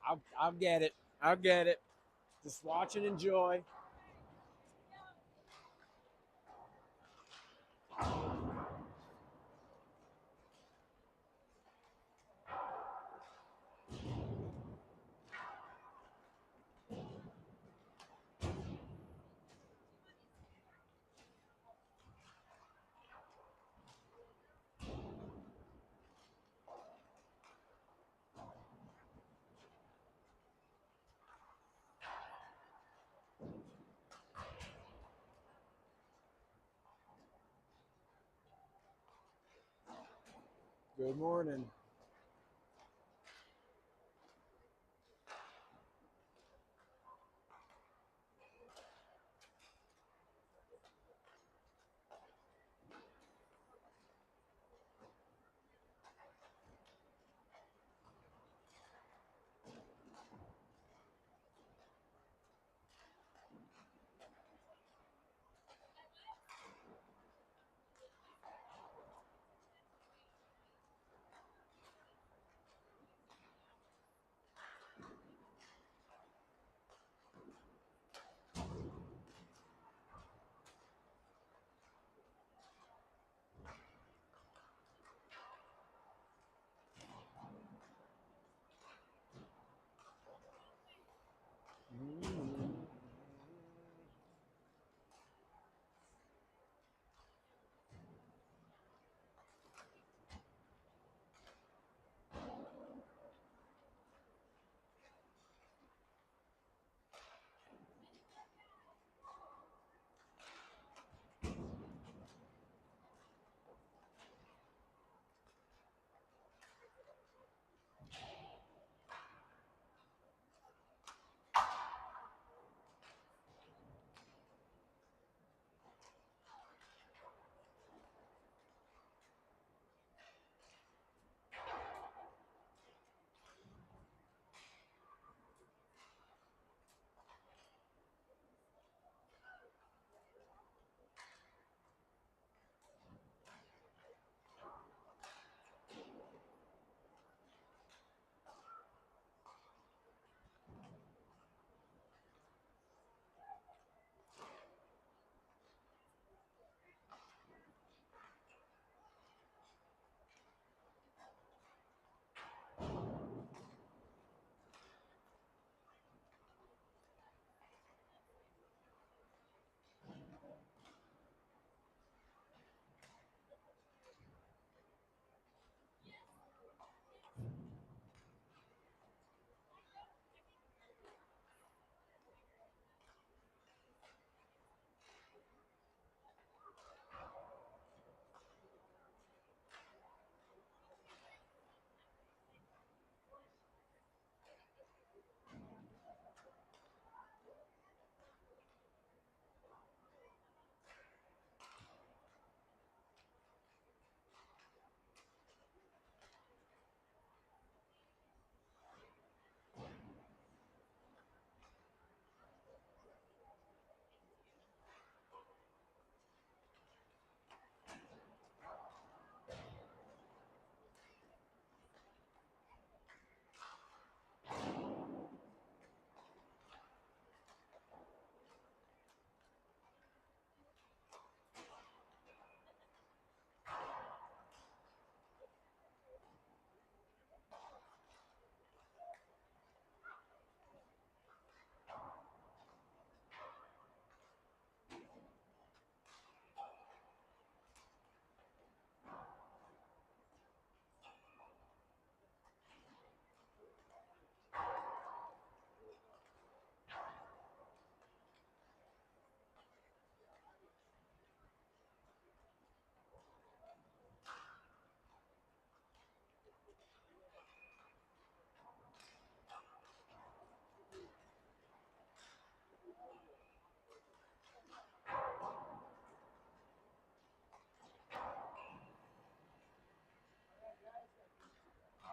I'll get it. I'll get it. Just watch and enjoy. Good morning.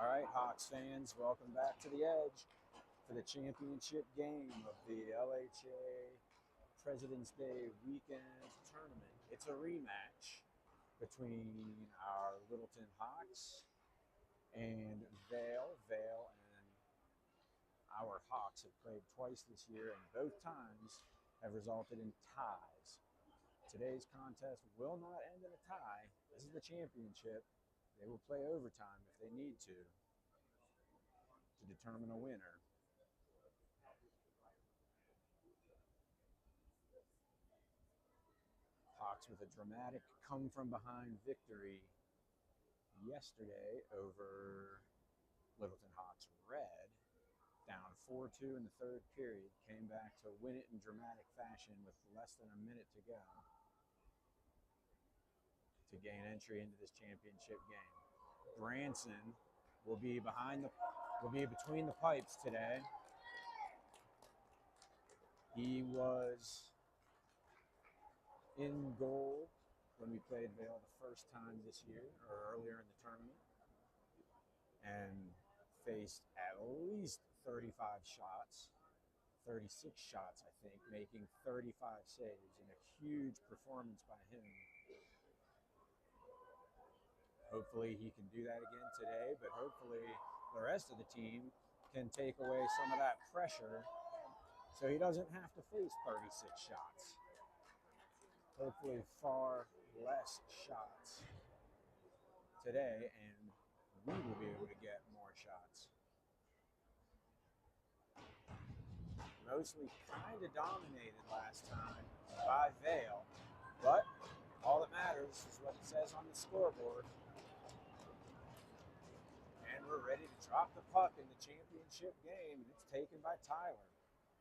All right, Hawks fans, welcome back to the Edge for the championship game of the LHA President's Day weekend tournament. It's a rematch between our Littleton Hawks and Vail. Vail and Our Hawks have played twice this year, and both times have resulted in ties. Today's contest will not end in a tie. This is the championship. They will play overtime if they need to determine a winner. Hawks with a dramatic come-from-behind victory yesterday over Littleton Hawks Red, down 4-2 in the third period, came back to win it in dramatic fashion with less than a minute to go to gain entry into this championship game. Branson will be between the pipes today. He was in goal when we played Vail the first time this year, or earlier in the tournament, and faced at least 35 shots, 36 shots, I think, making 35 saves, and a huge performance by him. Hopefully he can do that again today, but hopefully the rest of the team can take away some of that pressure so he doesn't have to face 36 shots. Hopefully far less shots today, and we will be able to get more shots. Mostly kind of dominated last time by Vail, but all that matters is what it says on the scoreboard. And we're ready to drop the puck in the championship game, and it's taken by Tyler.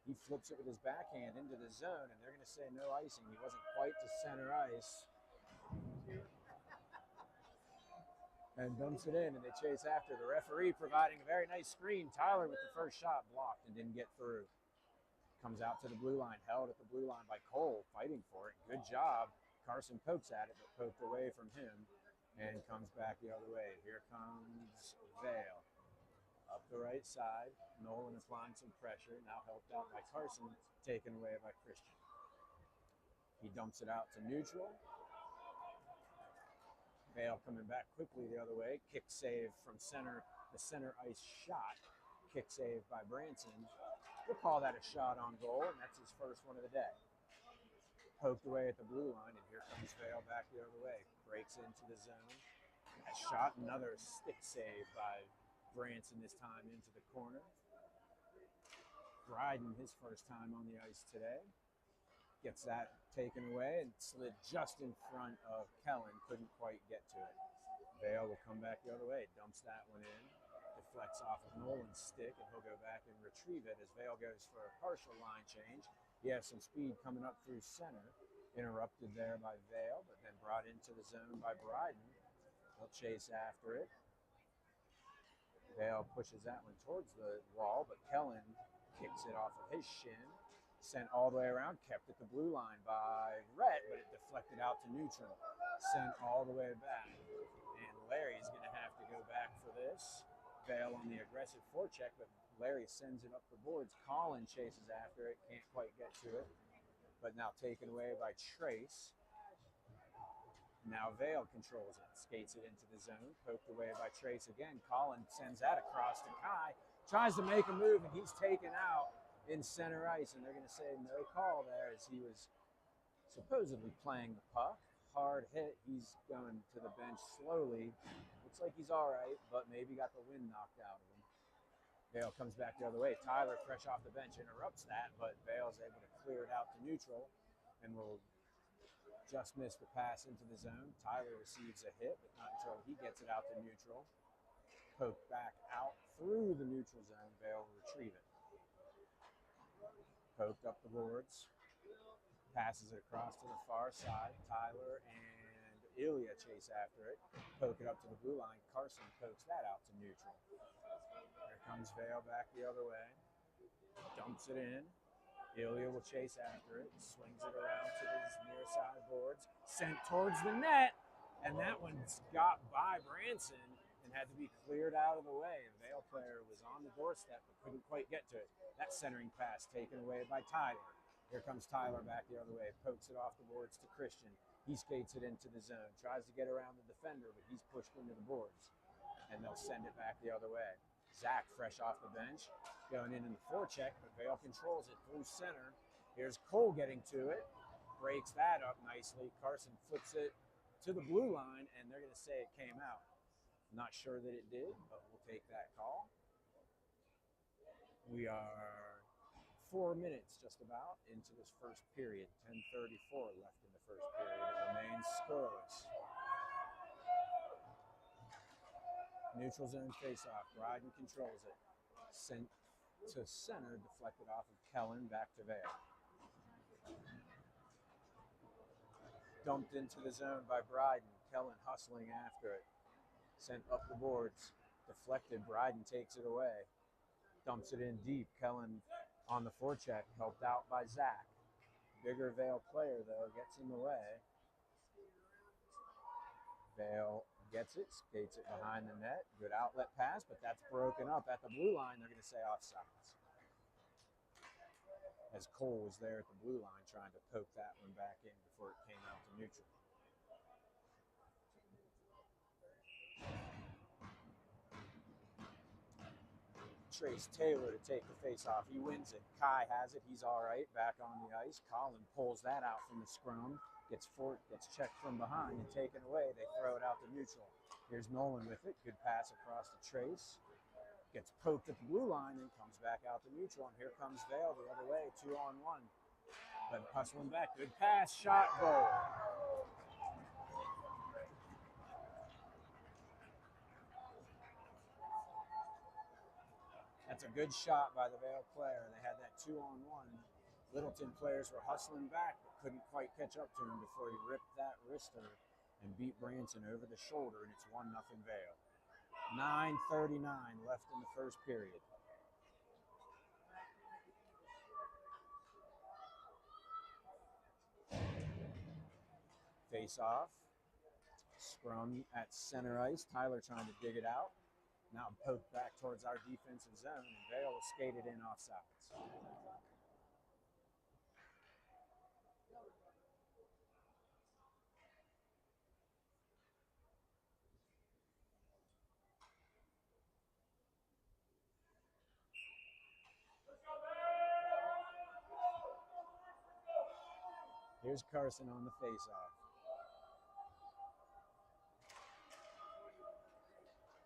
He flips it with his backhand into the zone, and they're going to say no icing. He wasn't quite to center ice. And dumps it in, and they chase after. The referee providing a very nice screen. Tyler with the first shot blocked and didn't get through. Comes out to the blue line, held at the blue line by Cole, fighting for it. Good job. Carson pokes at it, but poked away from him, and comes back the other way. Here comes Vail. Up the right side, Nolan applying some pressure, now helped out by Carson, taken away by Christian. He dumps it out to neutral. Vail coming back quickly the other way, kick save from center, the center ice shot. Kick save by Branson. We'll call that a shot on goal, and that's his first one of the day. Poked away at the blue line, and here comes Vail back the other way. Breaks into the zone. A shot, another stick save by Branson, this time into the corner. Bryden, his first time on the ice today, gets that taken away and slid just in front of Kellen. Couldn't quite get to it. Vail will come back the other way, dumps that one in, deflects off of Nolan's stick, and he'll go back and retrieve it as Vail goes for a partial line change. He has some speed coming up through center, interrupted there by Vail, but then brought into the zone by Bryden. He'll chase after it. Vail pushes that one towards the wall, but Kellen kicks it off of his shin. Sent all the way around, kept at the blue line by Rhett, but it deflected out to neutral. Sent all the way back. And Larry's going to have to go back for this. Vail on the aggressive forecheck, but Larry sends it up the boards. Colin chases after it, can't quite get to it. But now taken away by Trace. Now Vail controls it, skates it into the zone, poked away by Trace again. Colin sends that across to Kai, tries to make a move, and he's taken out in center ice, and they're going to say no call there as he was supposedly playing the puck. Hard hit, he's going to the bench slowly. Looks like he's all right, but maybe got the wind knocked out of him. Vail comes back the other way. Tyler, fresh off the bench, interrupts that, but Vail's able to clear it out to neutral and will just missed the pass into the zone. Tyler receives a hit, but not until he gets it out to neutral. Poked back out through the neutral zone. Vail will retrieve it. Poked up the boards. Passes it across to the far side. Tyler and Ilya chase after it. Poke it up to the blue line. Carson pokes that out to neutral. Here comes Vail back the other way. Dumps it in. Ilya will chase after it, swings it around to the near side boards, sent towards the net, and that one's got by Branson and had to be cleared out of the way. A Vail player was on the doorstep but couldn't quite get to it. That centering pass taken away by Tyler. Here comes Tyler back the other way, pokes it off the boards to Christian. He skates it into the zone, tries to get around the defender, but he's pushed into the boards, and they'll send it back the other way. Zach fresh off the bench, going in the forecheck, but Vail controls it through center. Here's Cole getting to it, breaks that up nicely. Carson flips it to the blue line, and they're going to say it came out. Not sure that it did, but we'll take that call. We are 4 minutes just about into this first period. 10:34 left in the first period. It remains scoreless. Neutral zone faceoff. Bryden controls it. Sent to center, deflected off of Kellen, back to Vail. Dumped into the zone by Bryden. Kellen hustling after it. Sent up the boards. Deflected. Bryden takes it away. Dumps it in deep. Kellen on the forecheck, helped out by Zach. Bigger Vail player, though, gets in the way. Vail gets it, skates it behind the net. Good outlet pass, but that's broken up at the blue line. They're going to say offsides. As Cole was there at the blue line trying to poke that one back in before it came out to neutral. Trace Taylor to take the face-off. He wins it. Kai has it. He's all right. Back on the ice. Colin pulls that out from the scrum. Gets checked from behind and taken away. They throw it out to neutral. Here's Nolan with it. Good pass across to Trace. Gets poked at the blue line and comes back out to neutral. And here comes Vail the other way, 2-on-1. But hustling back. Good pass. Shot goal. That's a good shot by the Vail player. They had that 2-on-1. Littleton players were hustling back, but couldn't quite catch up to him before he ripped that wrister and beat Branson over the shoulder, and it's 1-0 Vail. 9:39 left in the first period. Face off. Scrum at center ice. Tyler trying to dig it out. Now poked back towards our defensive zone, and Vail was skated in offsides. Here's Carson on the face-off.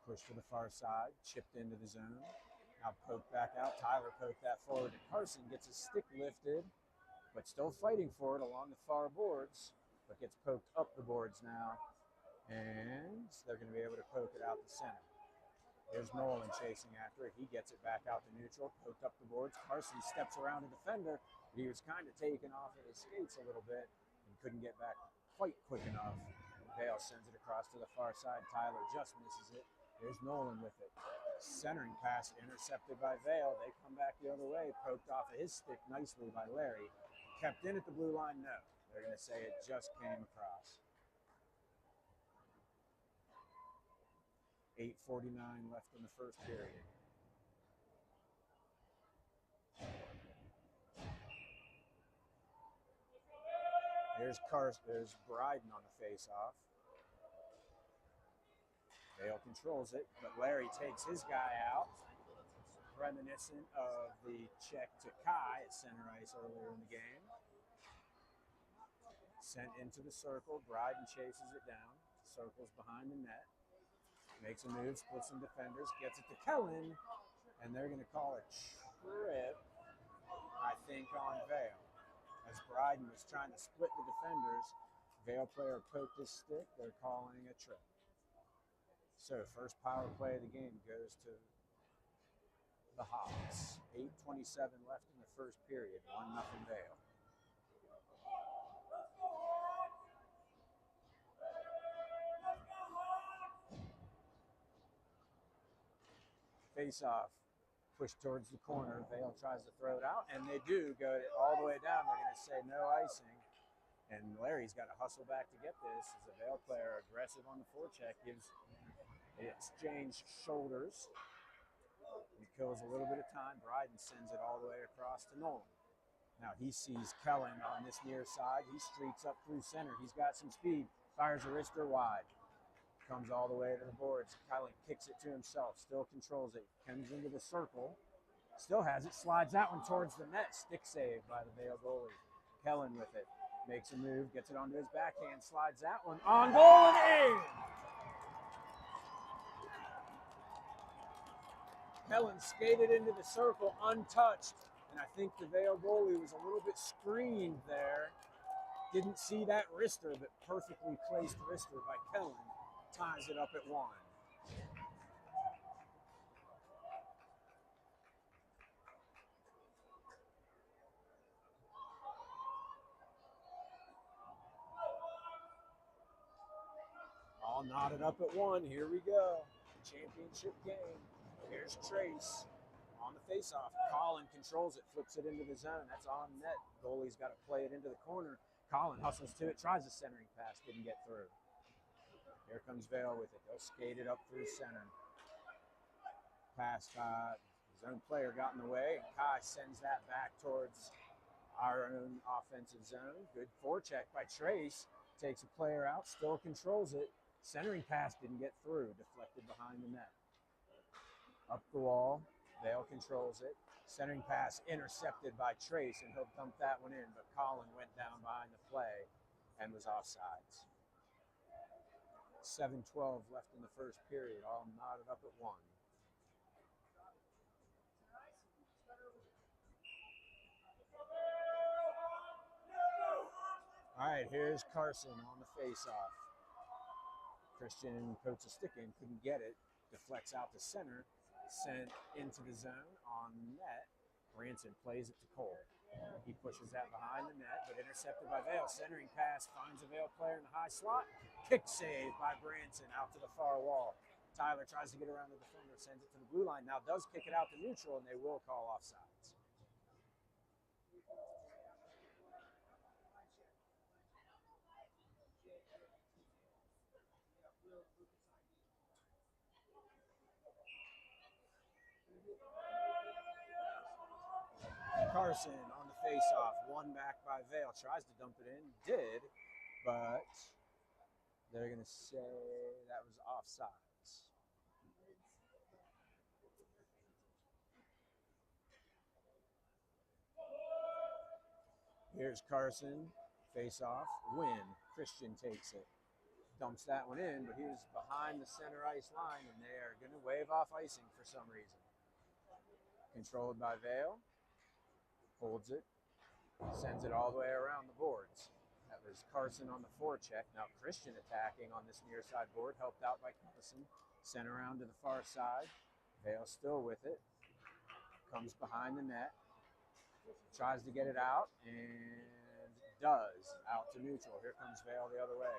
Push to the far side, chipped into the zone. Now poked back out. Tyler poked that forward to Carson, gets his stick lifted, but still fighting for it along the far boards, but gets poked up the boards now, and they're going to be able to poke it out the center. Here's Nolan chasing after it. He gets it back out to neutral, poked up the boards. Carson steps around a defender. He was kind of taken off of his skates a little bit and couldn't get back quite quick enough. Vail sends it across to the far side. Tyler just misses it. Here's Nolan with it. Centering pass intercepted by Vail. They come back the other way, poked off of his stick nicely by Larry. Kept in at the blue line, no. They're going to say it just came across. 8:49 left in the first period. There's Bryden on the face-off. Vail controls it, but Larry takes his guy out. Reminiscent of the check to Kai at center ice earlier in the game. Sent into the circle. Bryden chases it down. Circles behind the net. Makes a move, splits some defenders, gets it to Kellen, and they're going to call a trip, I think, on Vail. As Bryden was trying to split the defenders, Vail player poked his stick. They're calling a trip. So first power play of the game goes to the Hawks. 8:27 left in the first period. 1-0 Vail. Face off. Push towards the corner. Vail tries to throw it out, and they do go all the way down. They're going to say no icing. And Larry's got to hustle back to get this as a Vail player aggressive on the forecheck, gives exchange shoulders. He kills a little bit of time. Bryden sends it all the way across to Nolan. Now he sees Kellen on this near side. He streaks up through center. He's got some speed. Fires a wrister wide. Comes all the way to the boards. Kylan kicks it to himself, still controls it, comes into the circle, still has it, slides that one towards the net. Stick save by the Vail goalie. Kellen with it, makes a move, gets it onto his backhand, slides that one on goal and in. Kellen skated into the circle untouched, and I think the Vail goalie was a little bit screened there. Didn't see that wrister, but perfectly placed wrister by Kellen ties it up at 1. All knotted up at 1. Here we go. Championship game. Here's Trace on the faceoff. Colin controls it, flips it into the zone. That's on net. Goalie's got to play it into the corner. Colin hustles to it, tries a centering pass, didn't get through. Here comes Vail with it. They'll skate it up through center. Pass, his own player got in the way. Kai sends that back towards our own offensive zone. Good forecheck by Trace. Takes a player out, still controls it. Centering pass didn't get through, deflected behind the net. Up the wall, Vail controls it. Centering pass intercepted by Trace, and he'll dump that one in, but Colin went down behind the play and was offsides. 7:12 left in the first period, all knotted up at 1. All right, here's Carson on the face-off. Christian puts a stick in, couldn't get it. Deflects out to center, sent into the zone on net. Branson plays it to Cole. He pushes that behind the net, but intercepted by Vail. Centering pass finds a Vail player in the high slot. Kick save by Branson out to the far wall. Tyler tries to get around the defender, sends it to the blue line. Now does kick it out to neutral, and they will call offsides. Carson on the face-off, one back by Vail, tries to dump it in, did, but they're going to say that was offsides. Here's Carson, face-off, win. Christian takes it, dumps that one in, but he was behind the center ice line, and they are going to wave off icing for some reason. Controlled by Vail. Holds it, sends it all the way around the boards. That was Carson on the forecheck. Now Christian attacking on this near side board, helped out by Carson. Sent around to the far side. Vail still with it. Comes behind the net. Tries to get it out and does. Out to neutral. Here comes Vail the other way.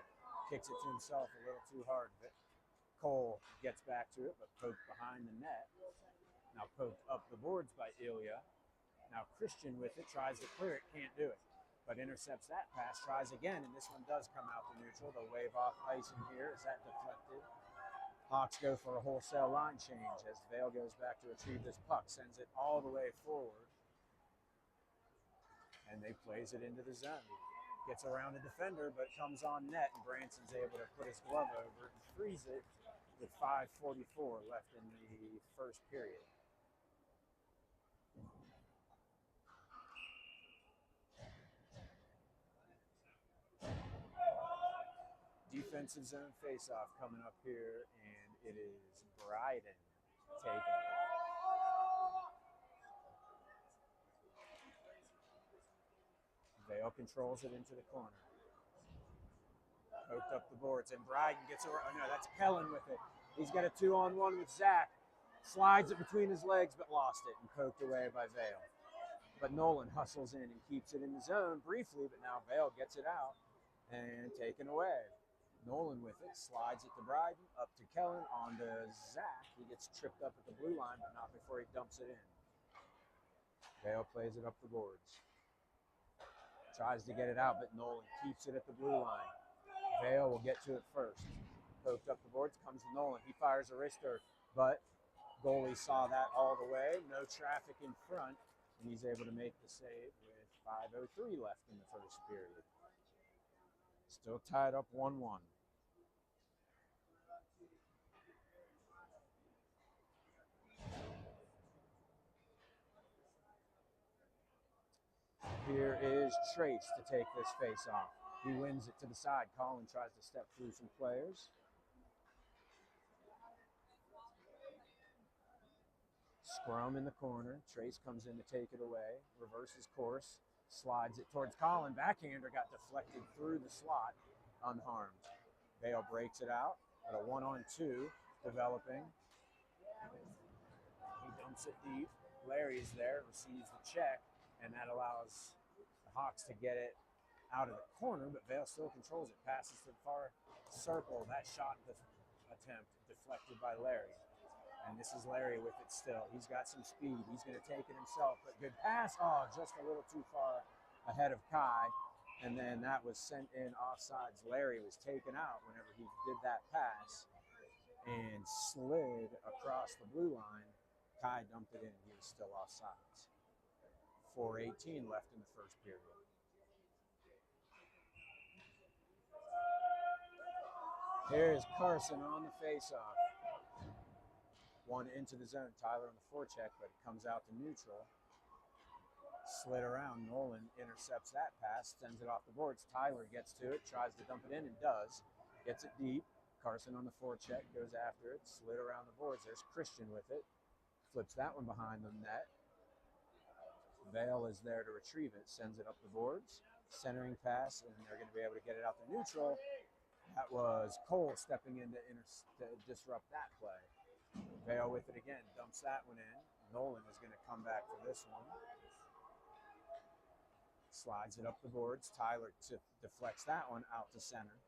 Kicks it to himself a little too hard. Cole gets back to it, but poked behind the net. Now poked up the boards by Ilya. Now Christian with it, tries to clear it, can't do it. But intercepts that pass, tries again, and this one does come out to neutral. They'll wave off icing here. Is that deflected? Hawks go for a wholesale line change as Vail goes back to retrieve this puck, sends it all the way forward. And they plays it into the zone. Gets around the defender, but comes on net, and Branson's able to put his glove over it and freeze it with 5:44 left in the first period. Defensive zone faceoff coming up here, and it is Bryden taking it. Vail controls it into the corner. Poked up the boards, and Bryden gets around. Oh, no, that's Kellen with it. He's got a 2-on-1 with Zach. Slides it between his legs, but lost it and poked away by Vail. But Nolan hustles in and keeps it in the zone briefly, but now Vail gets it out and taken away. Nolan with it, slides it to Bryden, up to Kellen, on to Zach. He gets tripped up at the blue line, but not before he dumps it in. Vail plays it up the boards. Tries to get it out, but Nolan keeps it at the blue line. Vail will get to it first. Poked up the boards, comes to Nolan. He fires a wrister, but goalie saw that all the way. No traffic in front, and he's able to make the save with 5:03 left in the first period. Still tied up 1-1. Here is Trace to take this face off. He wins it to the side. Colin tries to step through some players. Scrum in the corner. Trace comes in to take it away. Reverses course. Slides it towards Colin. Backhander got deflected through the slot unharmed. Vail breaks it out at a 1-on-2 developing. He dumps it deep. Larry's there, receives the check, and that allows the Hawks to get it out of the corner, but Vail still controls it. Passes to the far circle. That shot attempt deflected by Larry. And this is Larry with it still. He's got some speed. He's going to take it himself, but good pass. Oh, just a little too far ahead of Kai. And then that was sent in offsides. Larry was taken out whenever he did that pass and slid across the blue line. Kai dumped it in. He was still offsides. 4:18 left in the first period. Here's Carson on the faceoff. One into the zone. Tyler on the forecheck, but it comes out to neutral. Slid around. Nolan intercepts that pass, sends it off the boards. Tyler gets to it, tries to dump it in, and does. Gets it deep. Carson on the forecheck, goes after it. Slid around the boards. There's Christian with it. Flips that one behind the net. Vail is there to retrieve it. Sends it up the boards. Centering pass, and they're going to be able to get it out to neutral. That was Cole stepping in to disrupt that play. Vail with it again, dumps that one in. Nolan is going to come back for this one. Slides it up the boards. Tyler deflects that one out to center.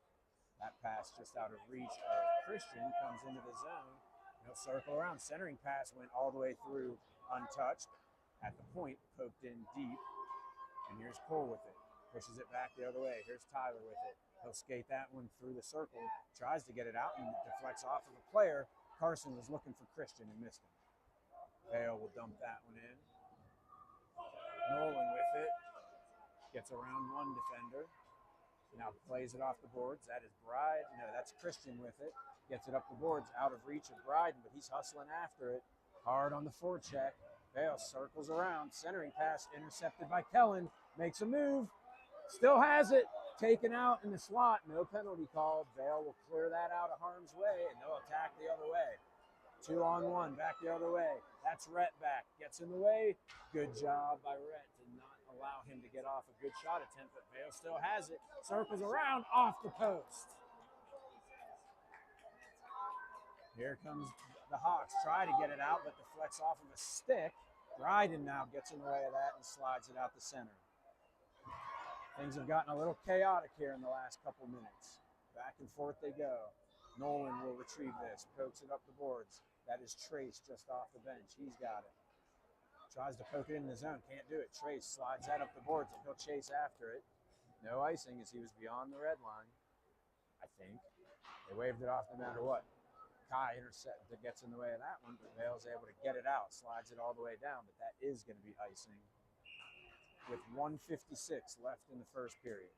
That pass just out of reach of Christian comes into the zone. He'll circle around. Centering pass went all the way through untouched. At the point, poked in deep. And here's Cole with it. Pushes it back the other way. Here's Tyler with it. He'll skate that one through the circle. Tries to get it out and deflects off of a player. Carson was looking for Christian and missed him. Vail will dump that one in. Nolan with it. Gets around one defender. Now plays it off the boards. That is Bride. No, that's Christian with it. Gets it up the boards, out of reach of Bryden, but he's hustling after it. Hard on the forecheck. Vail circles around. Centering pass intercepted by Kellen. Makes a move. Still has it. Taken out in the slot. No penalty called. Vail will clear that out of harm's way, and they'll attack the other way. 2-on-1. Back the other way. That's Rhett back. Gets in the way. Good job by Rhett to not allow him to get off a good shot attempt, but Vail still has it. Circles around off the post. Here comes the Hawks. Try to get it out, but deflects off of a stick. Bryden now gets in the way of that and slides it out the center. Things have gotten a little chaotic here in the last couple minutes. Back and forth they go. Nolan will retrieve this. Pokes it up the boards. That is Trace just off the bench. He's got it. Tries to poke it in the zone. Can't do it. Trace slides that up the boards and he'll chase after it. No icing as he was beyond the red line, I think. They waved it off no matter what. Kai gets in the way of that one, but Vail's able to get it out. Slides it all the way down, but that is going to be icing. With 1:56 left in the first period.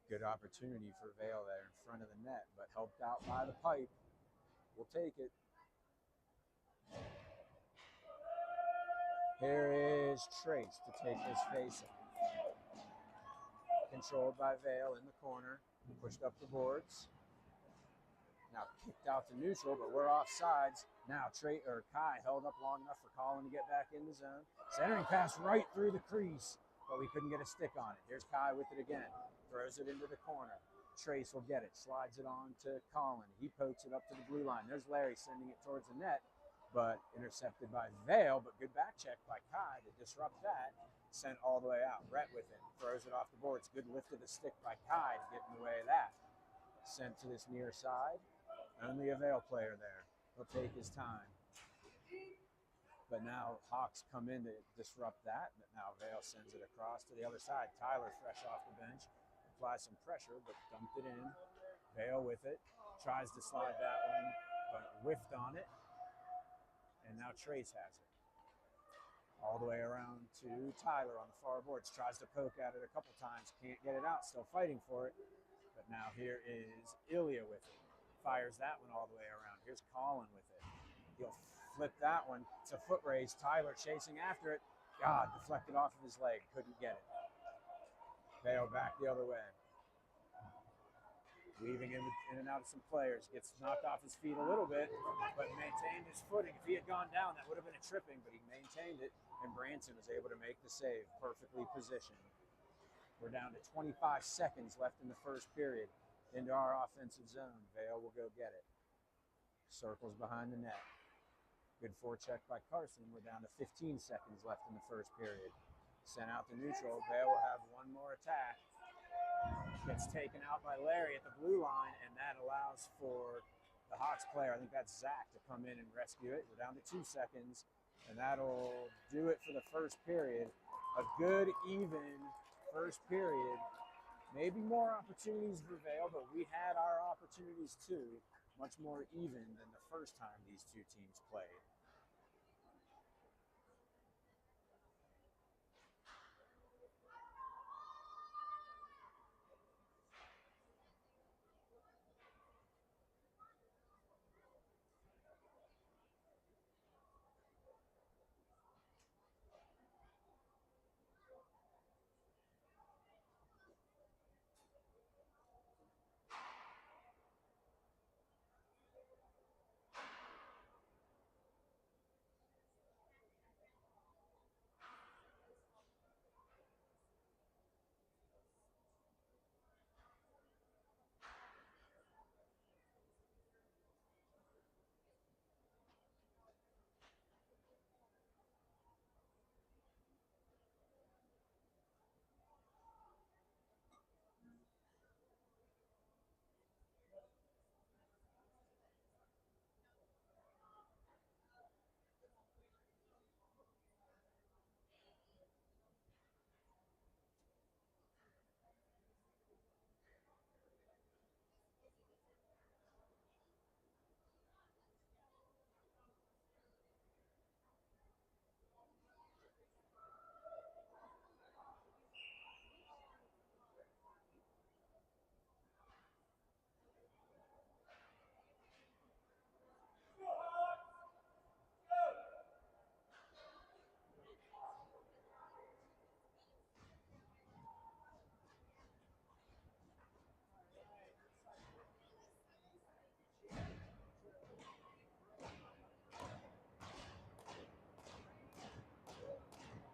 Good opportunity for Vail there in front of the net, but helped out by the pipe. We'll take it. Here is Trace to take this face off. Controlled by Vail in the corner. Pushed up the boards. Now kicked out to neutral, but we're offsides. Now Kai held up long enough for Colin to get back in the zone. Centering pass right through the crease, but we couldn't get a stick on it. Here's Kai with it again. Throws it into the corner. Trace will get it. Slides it on to Colin. He pokes it up to the blue line. There's Larry sending it towards the net, but intercepted by Vail, but good back check by Kai to disrupt that. Sent all the way out. Rhett with it. Throws it off the boards. Good lift of the stick by Kai to get in the way of that. Sent to this near side. Only a Vail player there. He'll take his time. But now Hawks come in to disrupt that. But now Vail sends it across to the other side. Tyler fresh off the bench. Applies some pressure, but dumped it in. Vail with it. Tries to slide that one, but whiffed on it. And now Trace has it. All the way around to Tyler on the far boards. Tries to poke at it a couple times. Can't get it out. Still fighting for it. But now here is Ilya with it. Fires that one all the way around. Here's Colin with it. He'll flipped that one. It's a foot race. Tyler chasing after it. God, deflected off of his leg. Couldn't get it. Vail back the other way. Weaving in and out of some players. Gets knocked off his feet a little bit, but maintained his footing. If he had gone down, that would have been a tripping, but he maintained it, and Branson was able to make the save, perfectly positioned. We're down to 25 seconds left in the first period. Into our offensive zone. Vail will go get it. Circles behind the net. Good forecheck by Carson. We're down to 15 seconds left in the first period. Sent out to neutral. Vail will have one more attack. Gets taken out by Larry at the blue line, and that allows for the Hawks player, I think that's Zach, to come in and rescue it. We're down to 2 seconds, and that'll do it for the first period. A good, even first period. Maybe more opportunities for Vail, but we had our opportunities too. Much more even than the first time these two teams played.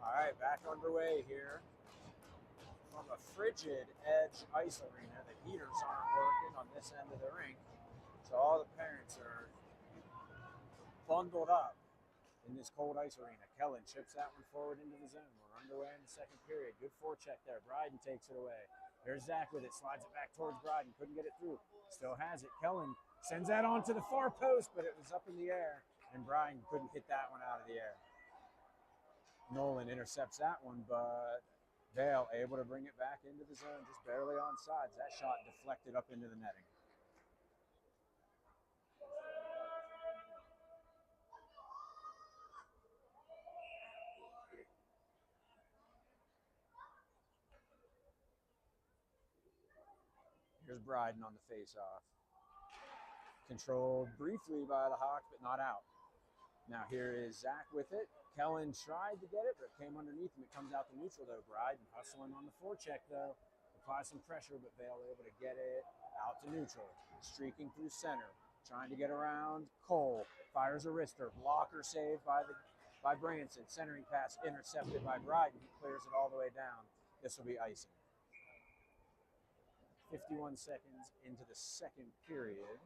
All right, back underway here from a frigid Edge Ice Arena. The heaters aren't working on this end of the rink, so all the parents are bundled up in this cold ice arena. Kellen chips that one forward into the zone. We're underway in the second period. Good forecheck there. Bryden takes it away. There's Zach with it. Slides it back towards Bryden. Couldn't get it through. Still has it. Kellen sends that on to the far post, but it was up in the air, and Bryden couldn't hit that one out of the air. Nolan intercepts that one, but Vail able to bring it back into the zone, just barely on sides. That shot deflected up into the netting. Here's Bryden on the face-off. Controlled briefly by the Hawks, but not out. Now here is Zach with it. Kellen tried to get it, but it came underneath him. It comes out to neutral, though. Bryden hustling on the forecheck, though. Applies some pressure, but Vail able to get it out to neutral. Streaking through center. Trying to get around Cole. Fires a wrister. Blocker save by Branson. Centering pass intercepted by Bryden. He clears it all the way down. This will be icing. 51 seconds into the second period.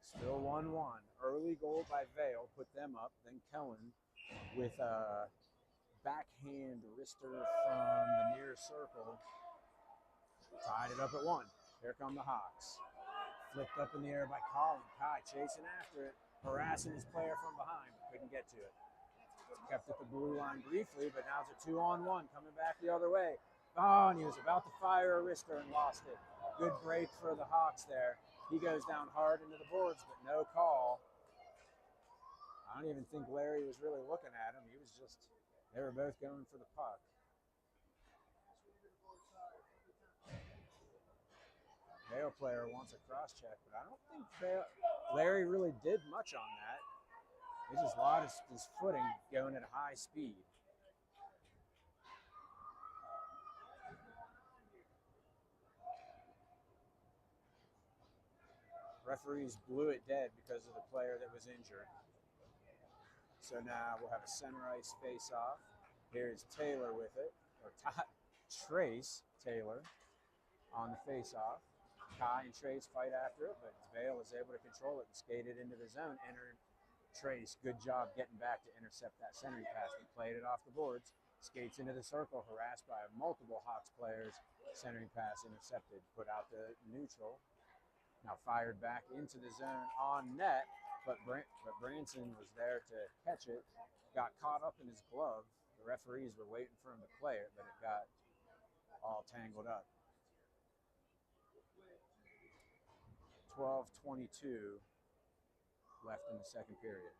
Still 1-1. Early goal by Vail put them up. Then Kellen with a backhand wrister from the near circle tied it up at 1. Here come the Hawks. Flipped up in the air by Colin. Kai chasing after it, harassing his player from behind, but couldn't get to it. Kept at the blue line briefly, but now it's a 2-on-1 coming back the other way. Oh, and he was about to fire a wrister and lost it. Good break for the Hawks there. He goes down hard into the boards, but no call. I don't even think Larry was really looking at him. He was just, they were both going for the puck. Vail player wants a cross check, but I don't think Larry really did much on that. He just lost his footing going at a high speed. Referees blew it dead because of the player that was injured. So now we'll have a center ice face-off. Here's Taylor with it, or Trace Taylor on the face-off. Kai and Trace fight after it, but Vail is able to control it and skate it into the zone. Enter Trace, good job getting back to intercept that centering pass. He played it off the boards, skates into the circle, harassed by multiple Hawks players. Centering pass intercepted, put out to neutral. Now fired back into the zone on net, but Branson was there to catch it. Got caught up in his glove. The referees were waiting for him to play it, but it got all tangled up. 12:22 left in the second period.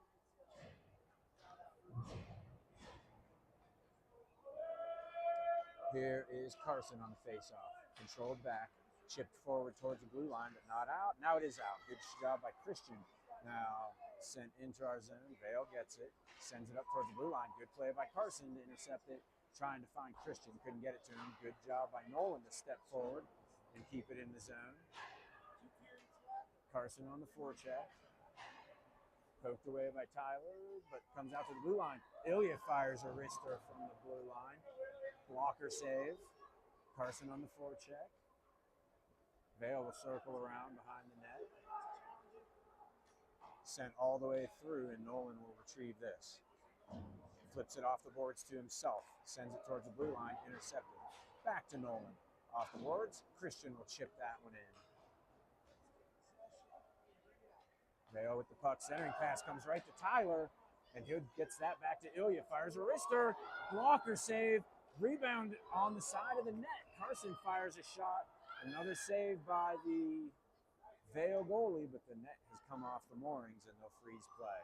Here is Carson on the faceoff. Controlled back, chipped forward towards the blue line, but not out. Now it is out. Good job by Christian. Now sent into our zone. Vail gets it, sends it up towards the blue line. Good play by Carson to intercept it. Trying to find Christian, couldn't get it to him. Good job by Nolan to step forward and keep it in the zone. Carson on the forecheck. Poked away by Tyler, but comes out to the blue line. Ilya fires a wrister from the blue line. Blocker save. Carson on the forecheck. Vail will circle around behind the net. Sent all the way through, and Nolan will retrieve this. Flips it off the boards to himself. Sends it towards the blue line, intercepted. Back to Nolan. Off the boards, Christian will chip that one in. Vail with the puck. Centering pass comes right to Tyler, and he gets that back to Ilya. Fires a wrister. Blocker save. Rebound on the side of the net. Carson fires a shot. Another save by the Vail goalie, but the net has come off the moorings, and they'll freeze play.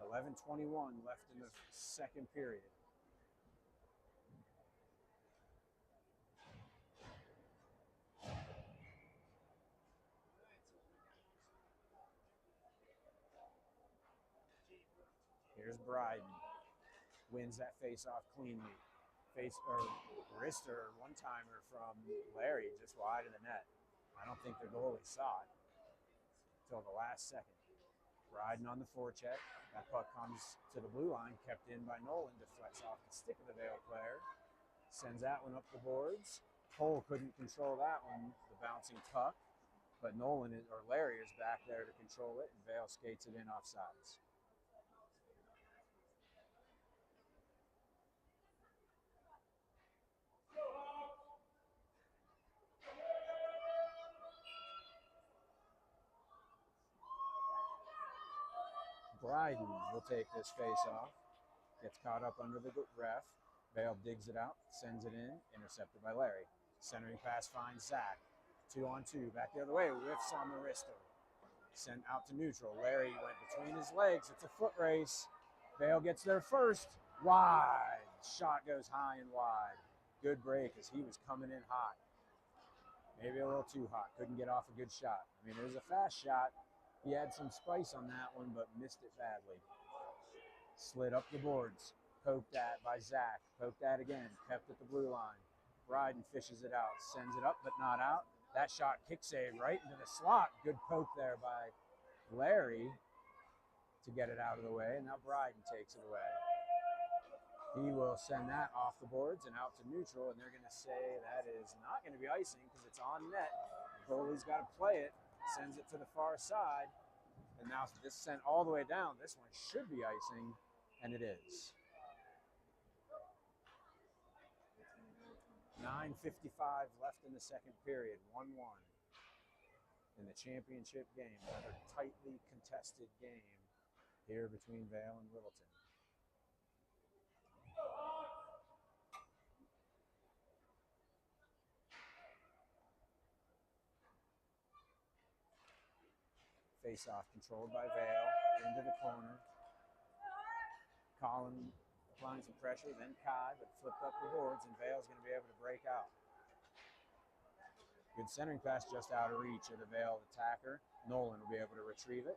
11:21 left in the second period. Here's Bryden. Wins that face-off cleanly. Wrister, one-timer from Larry, just wide of the net. I don't think the goalie saw it until the last second. Bryden on the forecheck. That puck comes to the blue line, kept in by Nolan, deflects off the stick of the Vail player. Sends that one up the boards. Cole couldn't control that one, the bouncing puck. But Larry is back there to control it, and Vail skates it in offsides. Bryden will take this face off. Gets caught up under the ref. Vail digs it out, sends it in, intercepted by Larry. Centering pass finds Zach. 2-on-2, back the other way, whiffs on the wrister. Sent out to neutral. Larry went between his legs. It's a foot race. Vail gets there first. Wide. Shot goes high and wide. Good break as he was coming in hot. Maybe a little too hot. Couldn't get off a good shot. I mean, it was a fast shot. He had some spice on that one, but missed it badly. Slid up the boards. Poked at by Zach. Poked at again. Kept at the blue line. Bryden fishes it out. Sends it up, but not out. That shot kick save right into the slot. Good poke there by Larry to get it out of the way. And now Bryden takes it away. He will send that off the boards and out to neutral. And they're going to say that is not going to be icing because it's on net. The goalie's got to play it. Sends it to the far side, and now this sent all the way down. This one should be icing, and it is. 9:55 left in the second period, 1-1 in the championship game. Another tightly contested game here between Vail and Littleton. Face-off controlled by Vail into the corner. applying some pressure, then Kai, but flipped up the boards, and Vail's going to be able to break out. Good centering pass just out of reach of the Vail attacker. Nolan will be able to retrieve it.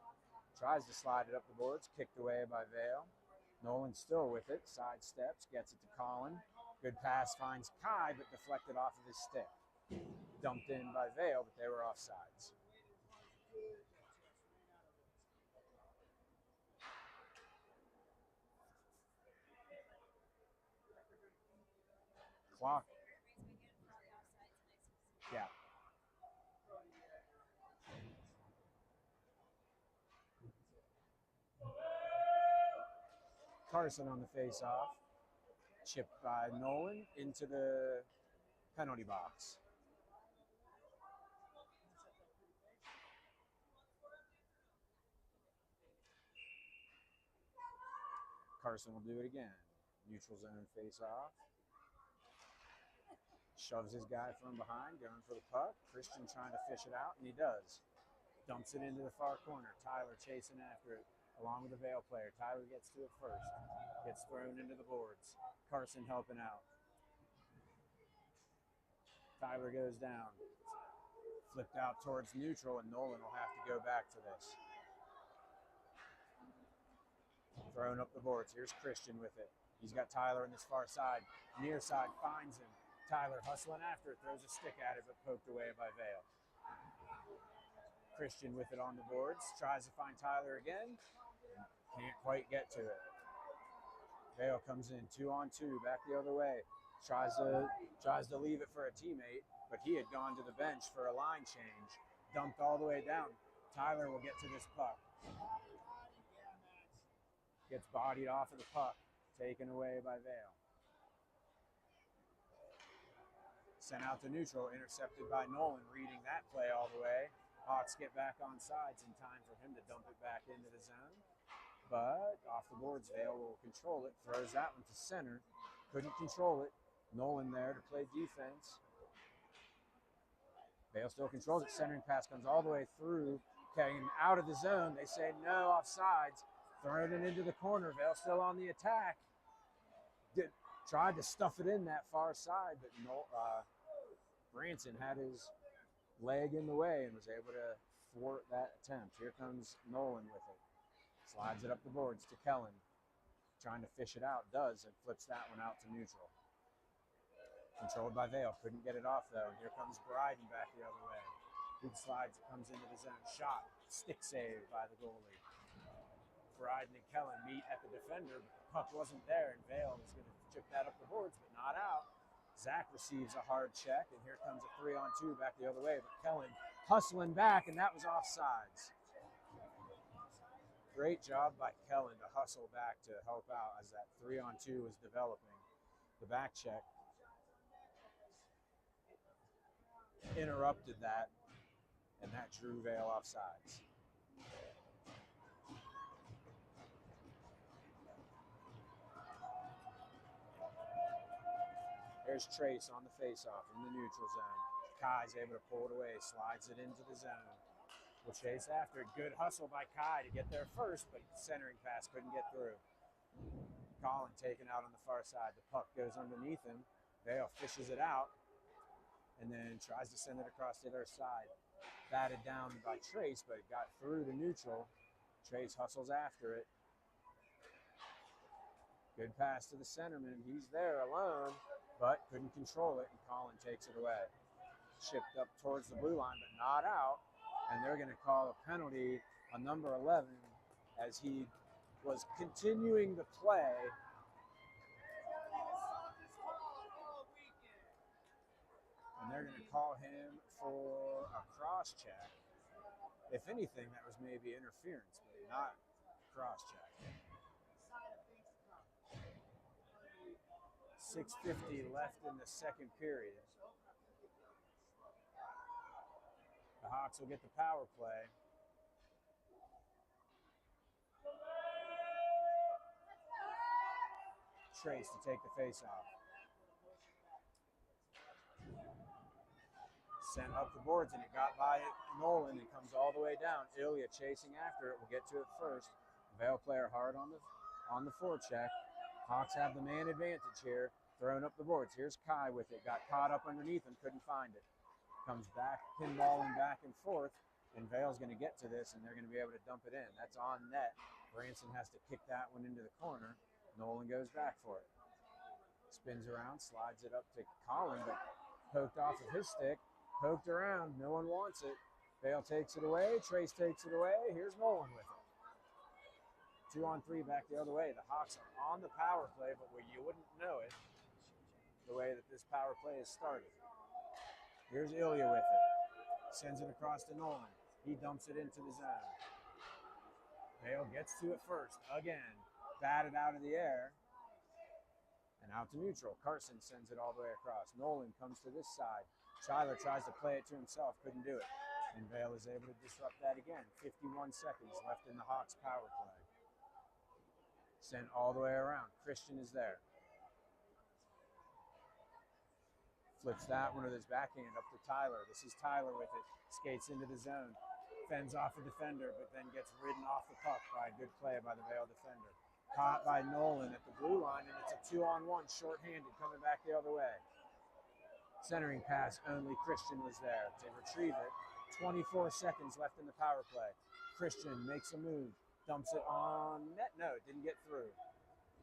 Tries to slide it up the boards, kicked away by Vail. Nolan still with it, sidesteps, gets it to Colin. Good pass finds Kai, but deflected off of his stick. Dumped in by Vail, but they were offsides. Clock. Yeah. Carson on the face-off. Chipped by Nolan into the penalty box. Carson will do it again. Neutral zone face-off. Shoves his guy from behind, going for the puck. Christian trying to fish it out, and he does. Dumps it into the far corner. Tyler chasing after it, along with the Vail player. Tyler gets to it first. Gets thrown into the boards. Carson helping out. Tyler goes down. Flipped out towards neutral, and Nolan will have to go back for this. Throwing up the boards. Here's Christian with it. He's got Tyler on this far side. Near side finds him. Tyler hustling after it, throws a stick at it, but poked away by Vail. Christian with it on the boards. Tries to find Tyler again. Can't quite get to it. Vail comes in 2-on-2, back the other way. Tries to leave it for a teammate, but he had gone to the bench for a line change. Dumped all the way down. Tyler will get to this puck. Gets bodied off of the puck, taken away by Vail. Sent out to neutral, intercepted by Nolan, reading that play all the way. Hawks get back on sides in time for him to dump it back into the zone. But off the boards, Vail will control it, throws that one to center. Couldn't control it. Nolan there to play defense. Vail still controls it. Centering pass comes all the way through, came out of the zone. They say no, offsides. Throwing it into the corner. Vail still on the attack. Tried to stuff it in that far side, but Branson had his leg in the way and was able to thwart that attempt. Here comes Nolan with it. Slides it up the boards to Kellen. Trying to fish it out. Does, and flips that one out to neutral. Controlled by Vail. Couldn't get it off, though. And here comes Bryden back the other way. Big slides, comes into the zone. Shot. Stick save by the goalie. Bryden and Kellen meet at the defender, but the puck wasn't there, and Vail is going to chip that up the boards, but not out. Zach receives a hard check, and here comes a 3-on-2 back the other way, but Kellen hustling back, and that was offsides. Great job by Kellen to hustle back to help out as that 3-on-2 was developing. The back check interrupted that, and that drew Vail offsides. There's Trace on the faceoff in the neutral zone. Kai's able to pull it away, slides it into the zone. Will chase after it. Good hustle by Kai to get there first, but centering pass couldn't get through. Colin taken out on the far side. The puck goes underneath him. Vail fishes it out and then tries to send it across the other side. Batted down by Trace, but it got through to neutral. Trace hustles after it. Good pass to the centerman. He's there alone, but couldn't control it, and Colin takes it away. Shipped up towards the blue line, but not out, and they're going to call a penalty on number 11 as he was continuing to play. And they're going to call him for a cross check. If anything, that was maybe interference, but not cross check. 6:50 left in the second period. The Hawks will get the power play. Trace to take the face-off. Sent up the boards, and it got by Nolan and comes all the way down. Ilya chasing after it. We'll get to it first. Vail player hard on the forecheck. Hawks have the man advantage here, throwing up the boards. Here's Kai with it. Got caught up underneath him, couldn't find it. Comes back, pinballing back and forth, and Vail's going to get to this, and they're going to be able to dump it in. That's on net. Branson has to kick that one into the corner. Nolan goes back for it. Spins around, slides it up to Colin, but poked off of his stick. Poked around, no one wants it. Vail takes it away, Trace takes it away. Here's Nolan with it. 2-on-3 back the other way. The Hawks are on the power play, but where you wouldn't know it, the way that this power play is started. Here's Ilya with it. Sends it across to Nolan. He dumps it into the zone. Vail gets to it first. Again, batted out of the air. And out to neutral. Carson sends it all the way across. Nolan comes to this side. Tyler tries to play it to himself. Couldn't do it. And Vail is able to disrupt that again. 51 seconds left in the Hawks power play. Sent all the way around. Christian is there. Flips that one with his backhand up to Tyler. This is Tyler with it. Skates into the zone. Fends off a defender, but then gets ridden off the puck by a good play by the Vail defender. Caught by Nolan at the blue line, and it's a 2-on-1, shorthanded, coming back the other way. Centering pass, only Christian was there to retrieve it. 24 seconds left in the power play. Christian makes a move. Dumps it on net. No, it didn't get through.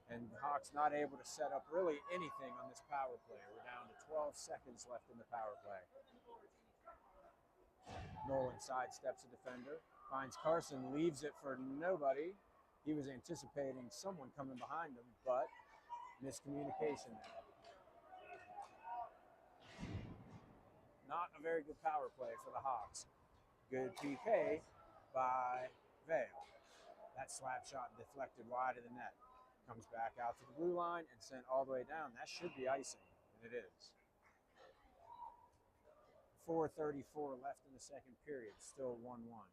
And the Hawks not able to set up really anything on this power play. We're down to 12 seconds left in the power play. Nolan sidesteps a defender. Finds Carson, leaves it for nobody. He was anticipating someone coming behind him, but miscommunication there. Not a very good power play for the Hawks. Good PK by Vail. That slap shot deflected wide of the net. Comes back out to the blue line and sent all the way down. That should be icing, and it is. 4:34 left in the second period. Still 1-1.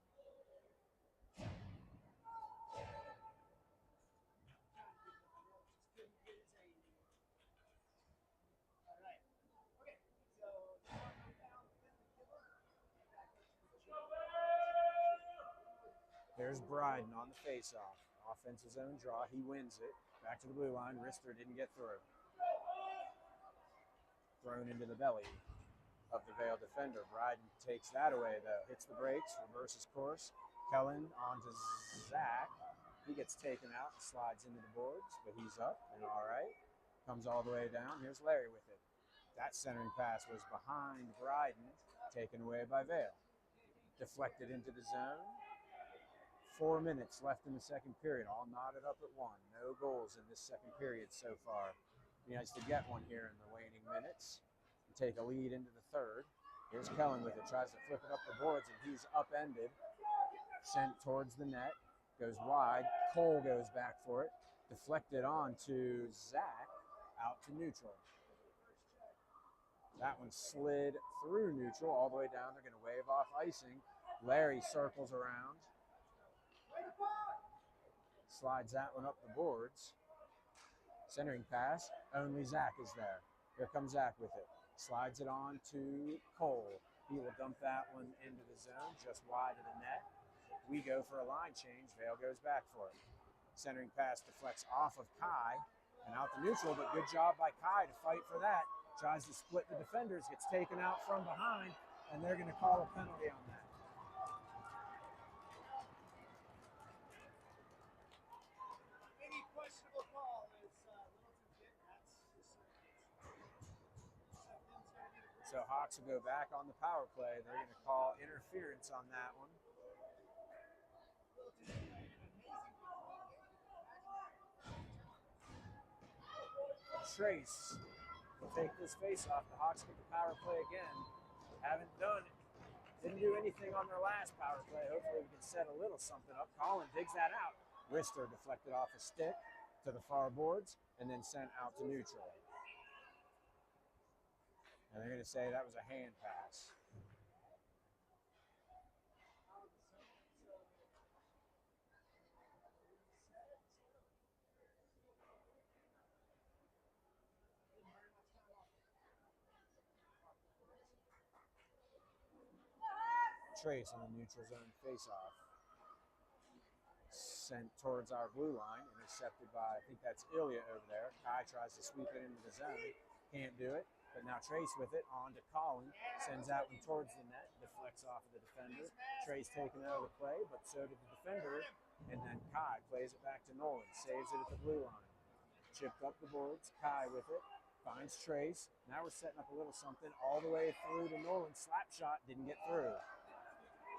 There's Bryden on the faceoff. Offensive zone draw. He wins it. Back to the blue line. Rister didn't get through. Thrown into the belly of the Vail defender. Bryden takes that away, though. Hits the brakes, reverses course. Kellen onto Zach. He gets taken out and slides into the boards, but he's up and all right. Comes all the way down. Here's Larry with it. That centering pass was behind Bryden, taken away by Vail. Deflected into the zone. 4 minutes left in the second period, all knotted up at 1. No goals in this second period so far. He has to get one here in the waning minutes and take a lead into the third. Here's Kellen with it, tries to flip it up the boards, and he's upended. Sent towards the net, goes wide. Cole goes back for it. Deflected on to Zach, out to neutral. That one slid through neutral all the way down. They're going to wave off icing. Larry circles around. Slides that one up the boards. Centering pass, only Zach is there. Here comes Zach with it. Slides it on to Cole. He will dump that one into the zone, just wide of the net. We go for a line change. Vail goes back for it. Centering pass deflects off of Kai and out to neutral, but good job by Kai to fight for that. Tries to split the defenders, gets taken out from behind, and they're going to call a penalty on that. So Hawks will go back on the power play. They're going to call interference on that one. Trace will take this face off. The Hawks get the power play again. Haven't done it. Didn't do anything on their last power play. Hopefully we can set a little something up. Colin digs that out. Rister deflected off a stick to the far boards and then sent out to neutral. And they're going to say that was a hand pass. Trace on the neutral zone face-off. sent towards our blue line, intercepted by, I think that's Ilya over there. Kai tries to sweep it into the zone, can't do it, but now Trace with it, on to Colin, sends that one towards the net, deflects off of the defender. Trace taking out of the play, but so did the defender, and then Kai plays it back to Nolan, saves it at the blue line. Chipped up the boards, Kai with it, finds Trace. Now we're setting up a little something all the way through to Nolan. Slap shot, didn't get through.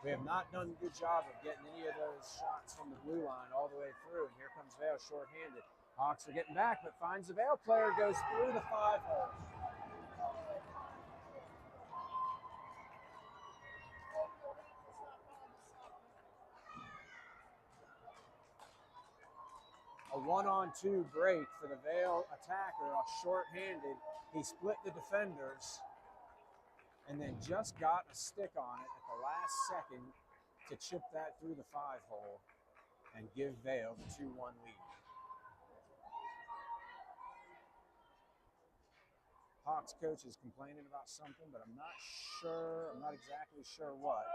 We have not done a good job of getting any of those shots from the blue line all the way through. And here comes Vail shorthanded. Hawks are getting back, but finds the Vail player, goes through the 5-hole. A 1-on-2 break for the Vail attacker, a shorthanded. He split the defenders and then just got a stick on it at the last second to chip that through the 5-hole and give Vail the 2-1 lead. Hawks coach is complaining about something, but I'm not exactly sure what.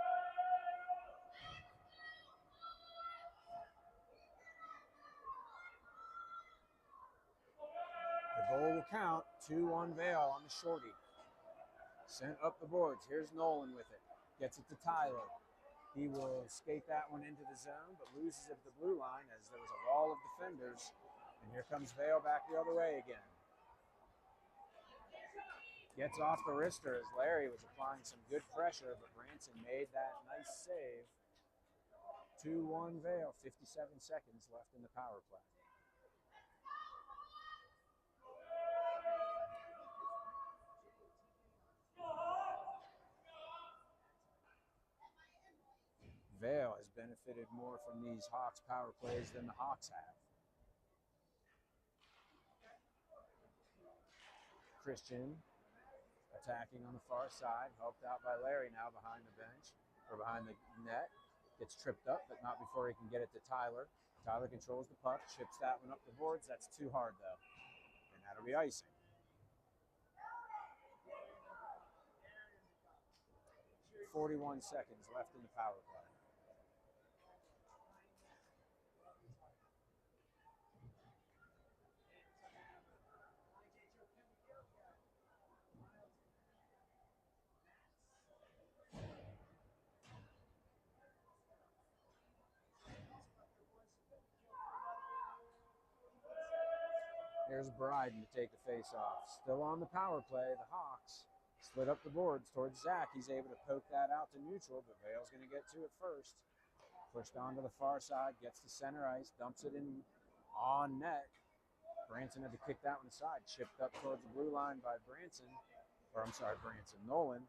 The goal will count, 2-1 Vail on the shorty. Sent up the boards, here's Nolan with it. Gets it to Tyler. He will skate that one into the zone, but loses it at the blue line as there was a wall of defenders. And here comes Vail back the other way again. Gets off the wrister as Larry was applying some good pressure, but Branson made that nice save. 2-1 Vail, 57 seconds left in the power play. Vail has benefited more from these Hawks power plays than the Hawks have. Christian attacking on the far side, helped out by Larry now behind the bench, or behind the net. Gets tripped up, but not before he can get it to Tyler. Tyler controls the puck, chips that one up the boards. That's too hard, though. And that'll be icing. .41 seconds left in the power play. Here's Bryden to take the face-off. Still on the power play, the Hawks split up the boards towards Zach. He's able to poke that out to neutral, but Vail's going to get to it first. Pushed onto the far side, gets to center ice, dumps it in on net. Branson had to kick that one aside. Chipped up towards the blue line by Nolan.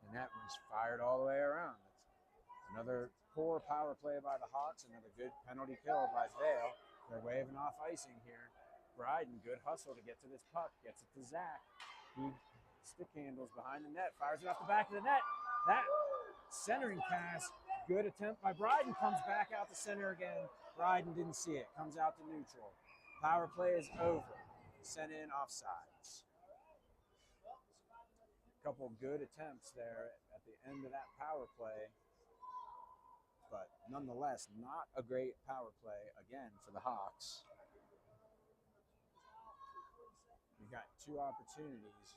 And that one's fired all the way around. That's another poor power play by the Hawks, another good penalty kill by Vail. They're waving off icing here. Bryden, good hustle to get to this puck, gets it to Zach. He stick handles behind the net, fires it off the back of the net. That centering pass, good attempt by Bryden, comes back out to center again. Bryden didn't see it, comes out to neutral. Power play is over. Sent in offsides. A couple good attempts there at the end of that power play, but nonetheless, not a great power play again for the Hawks. We've got two opportunities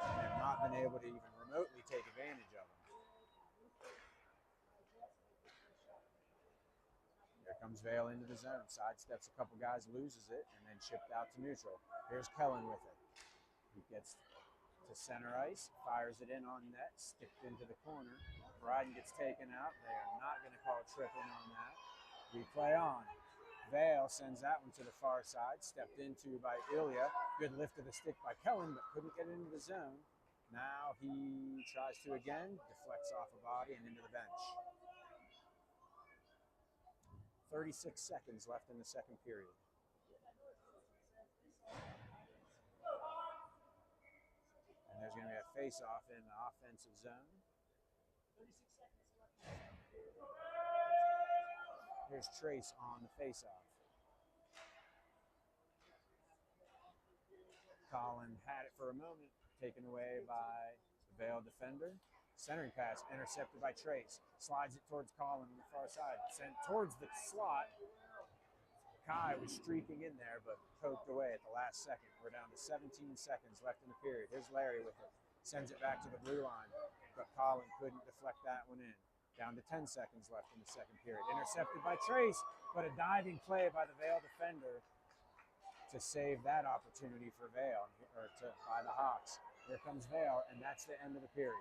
and have not been able to even remotely take advantage of them. Here comes Vail into the zone, sidesteps a couple guys, loses it, and then chipped out to neutral. Here's Kellen with it. He gets to center ice, fires it in on net, sticked into the corner. Bryden gets taken out. They are not going to call a trip in on that. Replay on. Vail sends that one to the far side, stepped into by Ilya. Good lift of the stick by Kellen, but couldn't get into the zone. Now he tries to again, deflects off a body and into the bench. 36 seconds left in the second period. And there's going to be a face-off in the offensive zone. Here's Trace on the face-off. Colin had it for a moment, taken away by the Vail defender. Centering pass intercepted by Trace. Slides it towards Colin on the far side. Sent towards the slot. Kai was streaking in there, but poked away at the last second. We're down to 17 seconds left in the period. Here's Larry with it. Sends it back to the blue line, but Colin couldn't deflect that one in. Down to 10 seconds left in the second period. Intercepted by Trace, but a diving play by the Vail defender to save that opportunity for Vail, or by the Hawks. Here comes Vail, and that's the end of the period.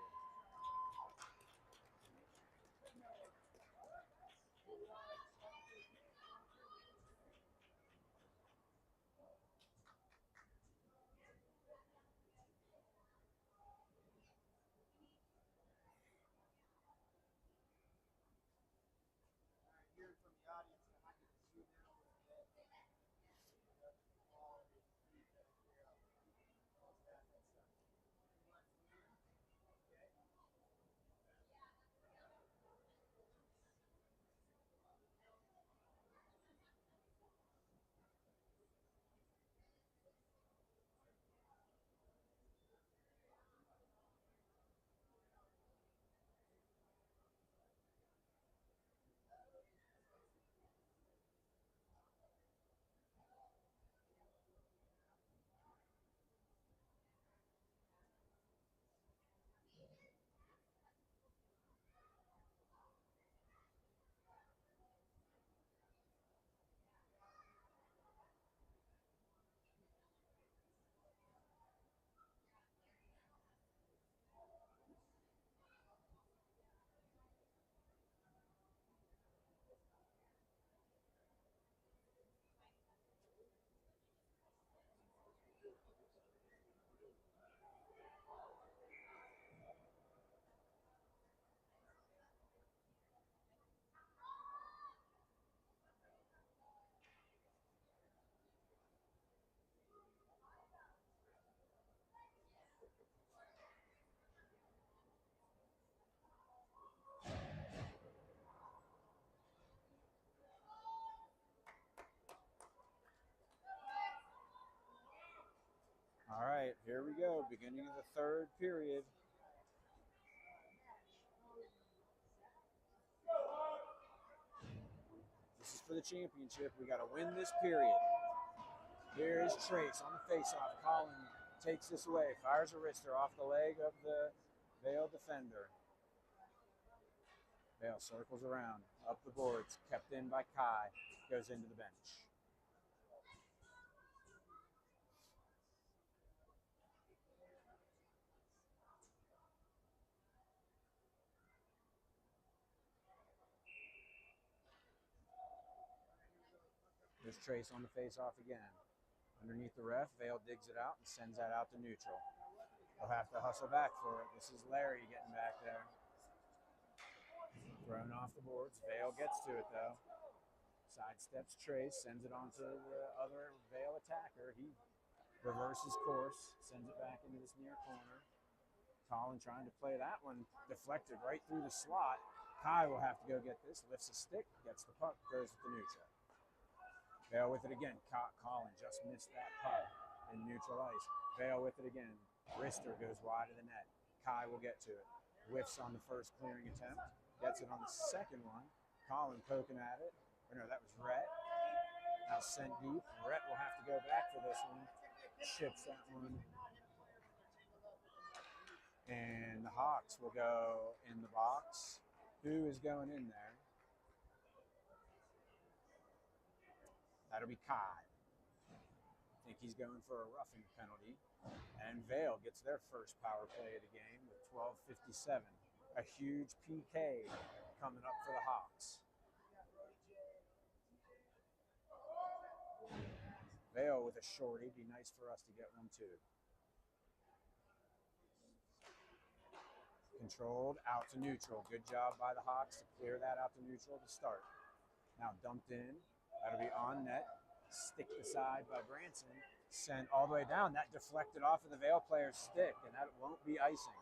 All right, here we go. Beginning of the third period. This is for the championship. We got to win this period. Here is Trace on the faceoff. Colin takes this away, fires a wrister off the leg of the Vail defender. Vail circles around, up the boards, kept in by Kai, goes into the bench. There's Trace on the faceoff again. Underneath the ref, Vail digs it out and sends that out to neutral. They'll have to hustle back for it. This is Larry getting back there. Thrown off the boards. Vail gets to it though. Sidesteps Trace, sends it on to the other Vail attacker. He reverses course, sends it back into this near corner. Colin trying to play that one, deflected right through the slot. Kai will have to go get this, lifts a stick, gets the puck, goes with the neutral. Vail with it again. Colin just missed that puck in neutral ice. Vail with it again. Wrister goes wide of the net. Kai will get to it. Whiffs on the first clearing attempt. Gets it on the second one. Colin poking at it. Or no, that was Rhett. Now sent deep. Rhett will have to go back for this one. Chips that one. And the Hawks will go in the box. Who is going in there? That'll be Kai. I think he's going for a roughing penalty. And Vail gets their first power play of the game with 12:57. A huge PK coming up for the Hawks. Vail with a shorty. Be nice for us to get one too. Controlled out to neutral. Good job by the Hawks to clear that out to neutral to start. Now dumped in. That'll be on net. Stick aside by Branson. Sent all the way down. That deflected off of the Vail player's stick, and that won't be icing.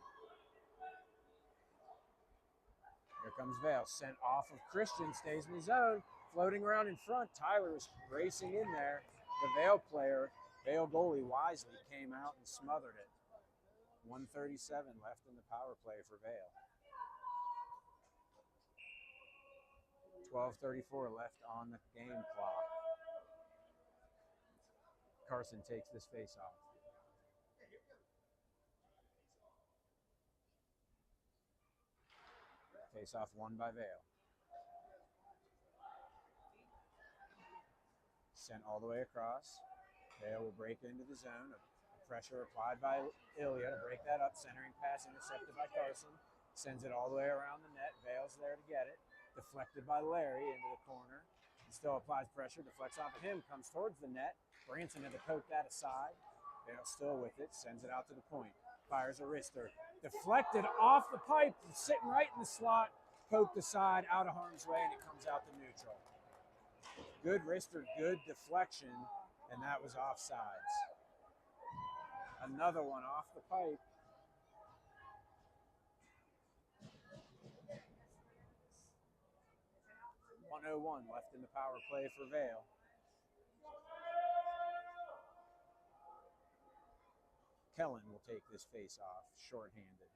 Here comes Vail. Sent off of Christian. Stays in the zone. Floating around in front. Tyler is racing in there. The Vail player, Vail goalie wisely, came out and smothered it. 1:37 left in the power play for Vail. 12:34 left on the game clock. Carson takes this face off. Face off won by Vail. Sent all the way across. Vail will break into the zone. Pressure applied by Ilya to break that up. Centering pass intercepted by Carson. Sends it all the way around the net. Vail's there to get it. Deflected by Larry into the corner. He still applies pressure. Deflects off of him. Comes towards the net. Branson had to poke that aside. Vail still with it. Sends it out to the point. Fires a wrister. Deflected off the pipe. Sitting right in the slot. Poked aside. Out of harm's way. And it comes out to neutral. Good wrister. Good deflection. And that was offsides. Another one off the pipe. .101 left in the power play for Vail. Kellen will take this face off, shorthanded.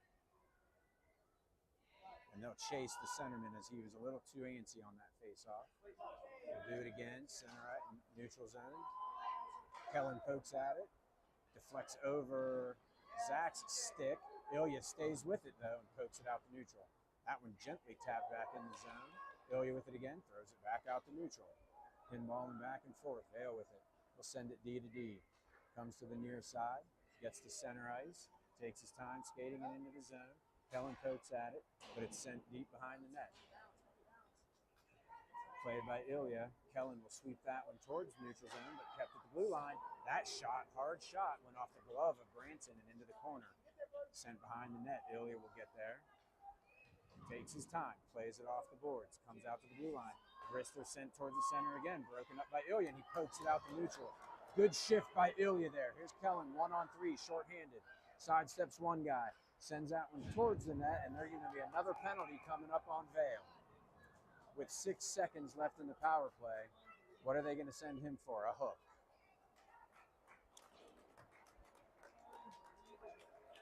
And they'll chase the centerman as he was a little too antsy on that face off. They'll do it again, center right, neutral zone. Kellen pokes at it, deflects over Zach's stick. Ilya stays with it though and pokes it out to neutral. That one gently tapped back in the zone. Ilya with it again, throws it back out to neutral. Pinballing back and forth, Vail with it. We'll send it D to D. Comes to the near side, gets to center ice, takes his time skating it into the zone. Kellen pokes at it, but it's sent deep behind the net. Played by Ilya. Kellen will sweep that one towards the neutral zone, but kept at the blue line. That shot, hard shot, went off the glove of Branson and into the corner. Sent behind the net. Ilya will get there. Takes his time, plays it off the boards, comes out to the blue line. Wrister sent towards the center again, broken up by Ilya, and he pokes it out to neutral. Good shift by Ilya there. Here's Kellen, 1-on-3, shorthanded. Sidesteps one guy, sends that one towards the net, and there's going to be another penalty coming up on Vail. With 6 seconds left in the power play, what are they going to send him for? A hook.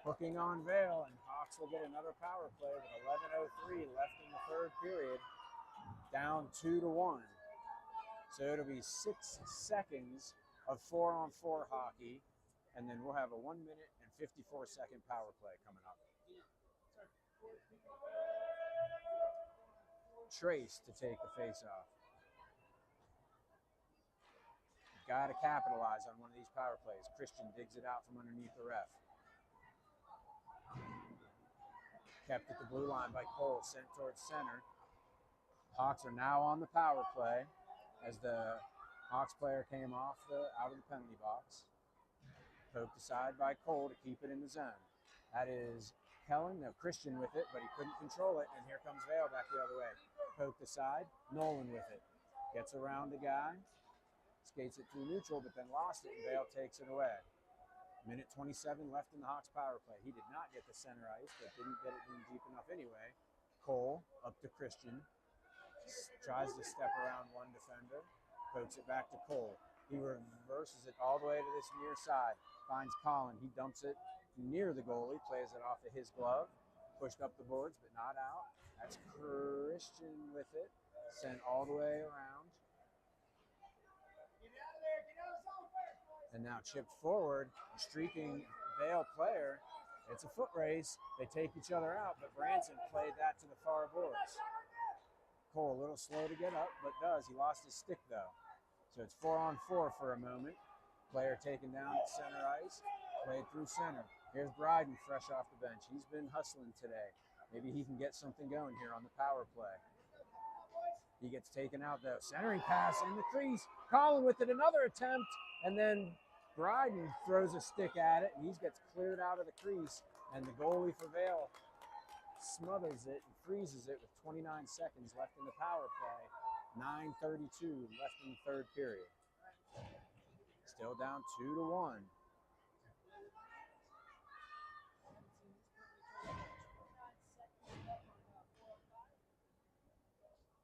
Hooking on Vail, and Hawks will get another power play with 11:03 left in the third period, down 2-1. So it'll be 6 seconds of 4-on-4 hockey, and then we'll have a 1 minute and 54-second power play coming up. Trace to take the face-off. Got to capitalize on one of these power plays. Christian digs it out from underneath the ref. Kept at the blue line by Cole, sent towards center. Hawks are now on the power play as the Hawks player came out of the penalty box. Poked aside by Cole to keep it in the zone. That is Kellen, no, Christian with it, but he couldn't control it, and here comes Vail back the other way. Poked aside, Nolan with it. Gets around the guy, skates it through neutral, but then lost it, and Vail takes it away. Minute 27 left in the Hawks power play. He did not get the center ice, but didn't get it in deep enough anyway. Cole up to Christian. Tries to step around one defender. Pokes it back to Cole. He reverses it all the way to this near side. Finds Colin. He dumps it near the goalie. Plays it off of his glove. Pushed up the boards, but not out. That's Christian with it. Sent all the way around. And now chipped forward, streaking Vail player. It's a foot race. They take each other out, but Branson played that to the far boards. Cole a little slow to get up, but does. He lost his stick though. So it's 4-on-4 for a moment. Player taken down at center ice, played through center. Here's Bryden fresh off the bench. He's been hustling today. Maybe he can get something going here on the power play. He gets taken out though. Centering pass in the crease. Colin with it, another attempt, and then Bryden throws a stick at it, and he gets cleared out of the crease, and the goalie for Vail smothers it and freezes it with 29 seconds left in the power play. 9:32 left in the third period. Still down 2-1.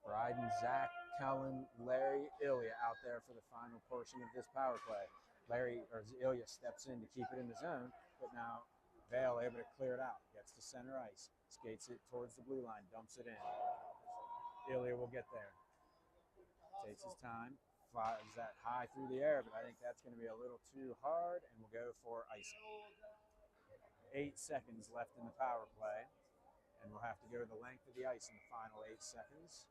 Bryden, Zach, Kellen, Larry, Ilya out there for the final portion of this power play. Ilya steps in to keep it in the zone, but now Vail able to clear it out. Gets to center ice. Skates it towards the blue line. Dumps it in. Ilya will get there. Takes his time. Flies that high through the air, but I think that's going to be a little too hard, and we'll go for icing. 8 seconds left in the power play, and we'll have to go the length of the ice in the final 8 seconds.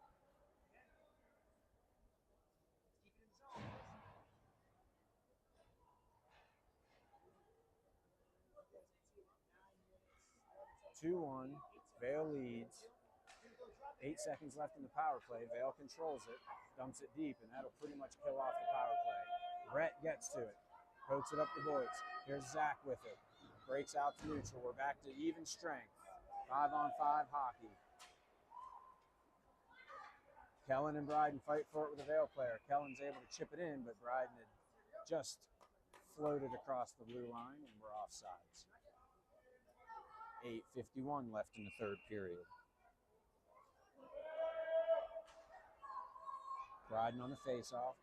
Two-one, Vail leads. 8 seconds left in the power play. Vail controls it, dumps it deep, and that'll pretty much kill off the power play. Rhett gets to it, pokes it up the boards. Here's Zach with it. Breaks out to neutral. We're back to even strength. 5-on-5 hockey. Kellen and Bryden fight for it with a Vail player. Kellen's able to chip it in, but Bryden had just floated across the blue line, and we're offsides. 8:51 left in the third period. Bryden on the faceoff.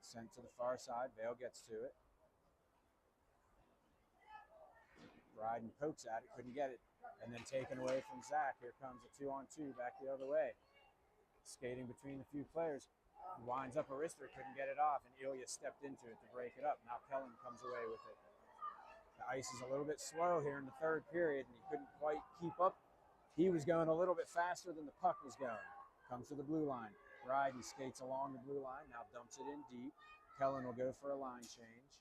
Sent to the far side. Vail gets to it. Bryden pokes at it, couldn't get it. And then taken away from Zach. Here comes a 2-on-2 back the other way. Skating between the few players. Winds up a wrister, couldn't get it off, and Ilya stepped into it to break it up. Now Kellen comes away with it. The ice is a little bit slow here in the third period, and he couldn't quite keep up. He was going a little bit faster than the puck was going. Comes to the blue line. Bryden skates along the blue line, now dumps it in deep. Kellen will go for a line change.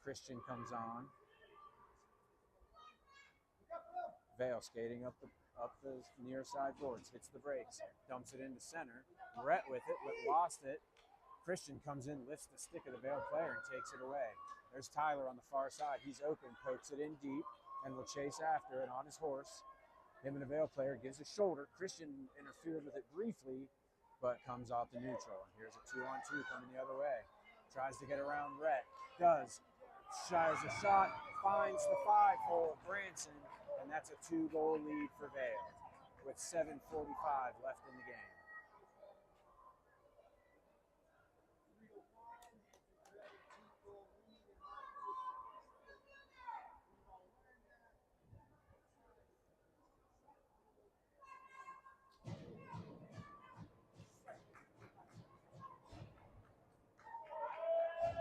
Christian comes on. Vail skating up the near side boards, hits the brakes, dumps it into center. Rhett with it, but lost it. Christian comes in, lifts the stick of the Vail player and takes it away. There's Tyler on the far side. He's open, pokes it in deep, and will chase after it on his horse. Him and the Vail player gives a shoulder. Christian interfered with it briefly, but comes off the neutral. And here's a 2-on-2 coming the other way. Tries to get around Rhett. Does. Shires a shot. Finds the 5-hole, Branson. And that's a 2-goal lead for Vail with 7:45 left in the game.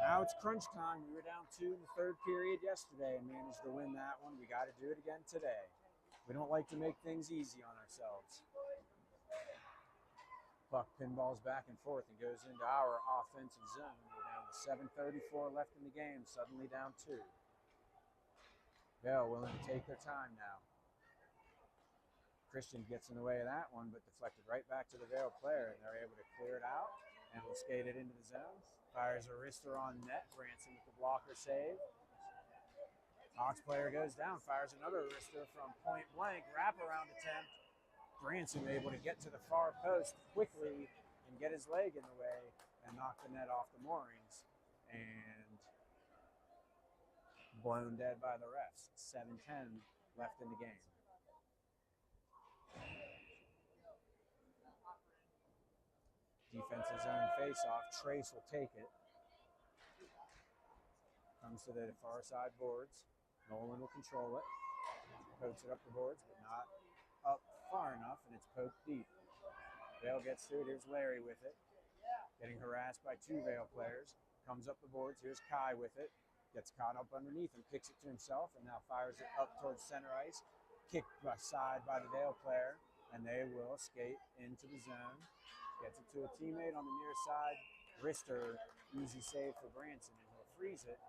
Now it's crunch time. We were down 2 in the third period yesterday and managed to win that one. We got to do it again today. We don't like to make things easy on ourselves. Puck pinballs back and forth and goes into our offensive zone. We're down to 7:34 left in the game, suddenly down 2. Vail willing to take their time now. Christian gets in the way of that one, but deflected right back to the Vail player, and they're able to clear it out and will skate it into the zone. Fires a wrister on net. Branson with the blocker save. Hawks player goes down, fires another wrister from point blank. Wraparound attempt. Branson able to get to the far post quickly and get his leg in the way and knock the net off the moorings. And blown dead by the refs. 7:10 left in the game. Defensive zone face-off. Trace will take it. Comes to the far side boards. Nolan will control it. Pokes it up the boards, but not up far enough, and it's poked deep. Vail gets to it. Here's Larry with it. Getting harassed by 2 Vail players. Comes up the boards. Here's Kai with it. Gets caught up underneath and kicks it to himself, and now fires it up towards center ice. Kicked aside by the Vail player, and they will skate into the zone. Gets it to a teammate on the near side. Wrister, easy save for Branson, and he'll freeze it.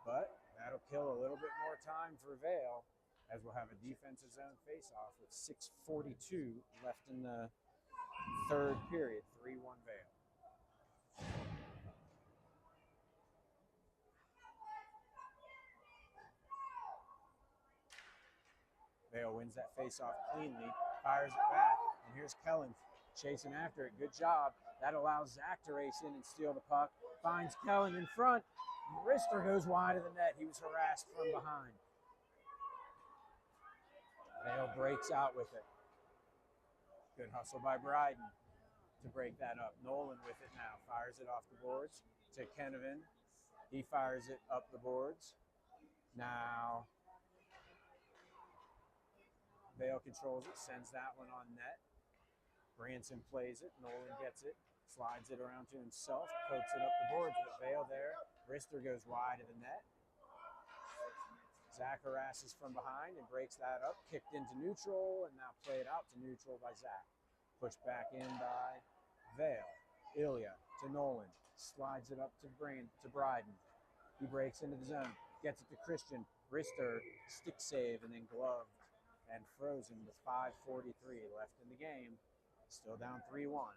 But that'll kill a little bit more time for Vail, as we'll have a defensive zone face-off with 6:42 left in the third period. 3-1 Vail. Vail wins that face-off cleanly, fires it back, and here's Kellen chasing after it. Good job. That allows Zach to race in and steal the puck. Finds Kellen in front. Wrister goes wide of the net. He was harassed from behind. Vail breaks out with it. Good hustle by Bryden to break that up. Nolan with it now. Fires it off the boards to Kenevin. He fires it up the boards. Now Vail controls it, sends that one on net. Branson plays it, Nolan gets it, slides it around to himself, pokes it up the boards, but Vail there. Rister goes wide of the net. Zach harasses from behind and breaks that up, kicked into neutral, and now played out to neutral by Zach. Pushed back in by Vail. Ilya to Nolan, slides it up to Bryden. He breaks into the zone, gets it to Christian. Rister, stick save, and then gloved and frozen with 5:43 left in the game. Still down 3-1.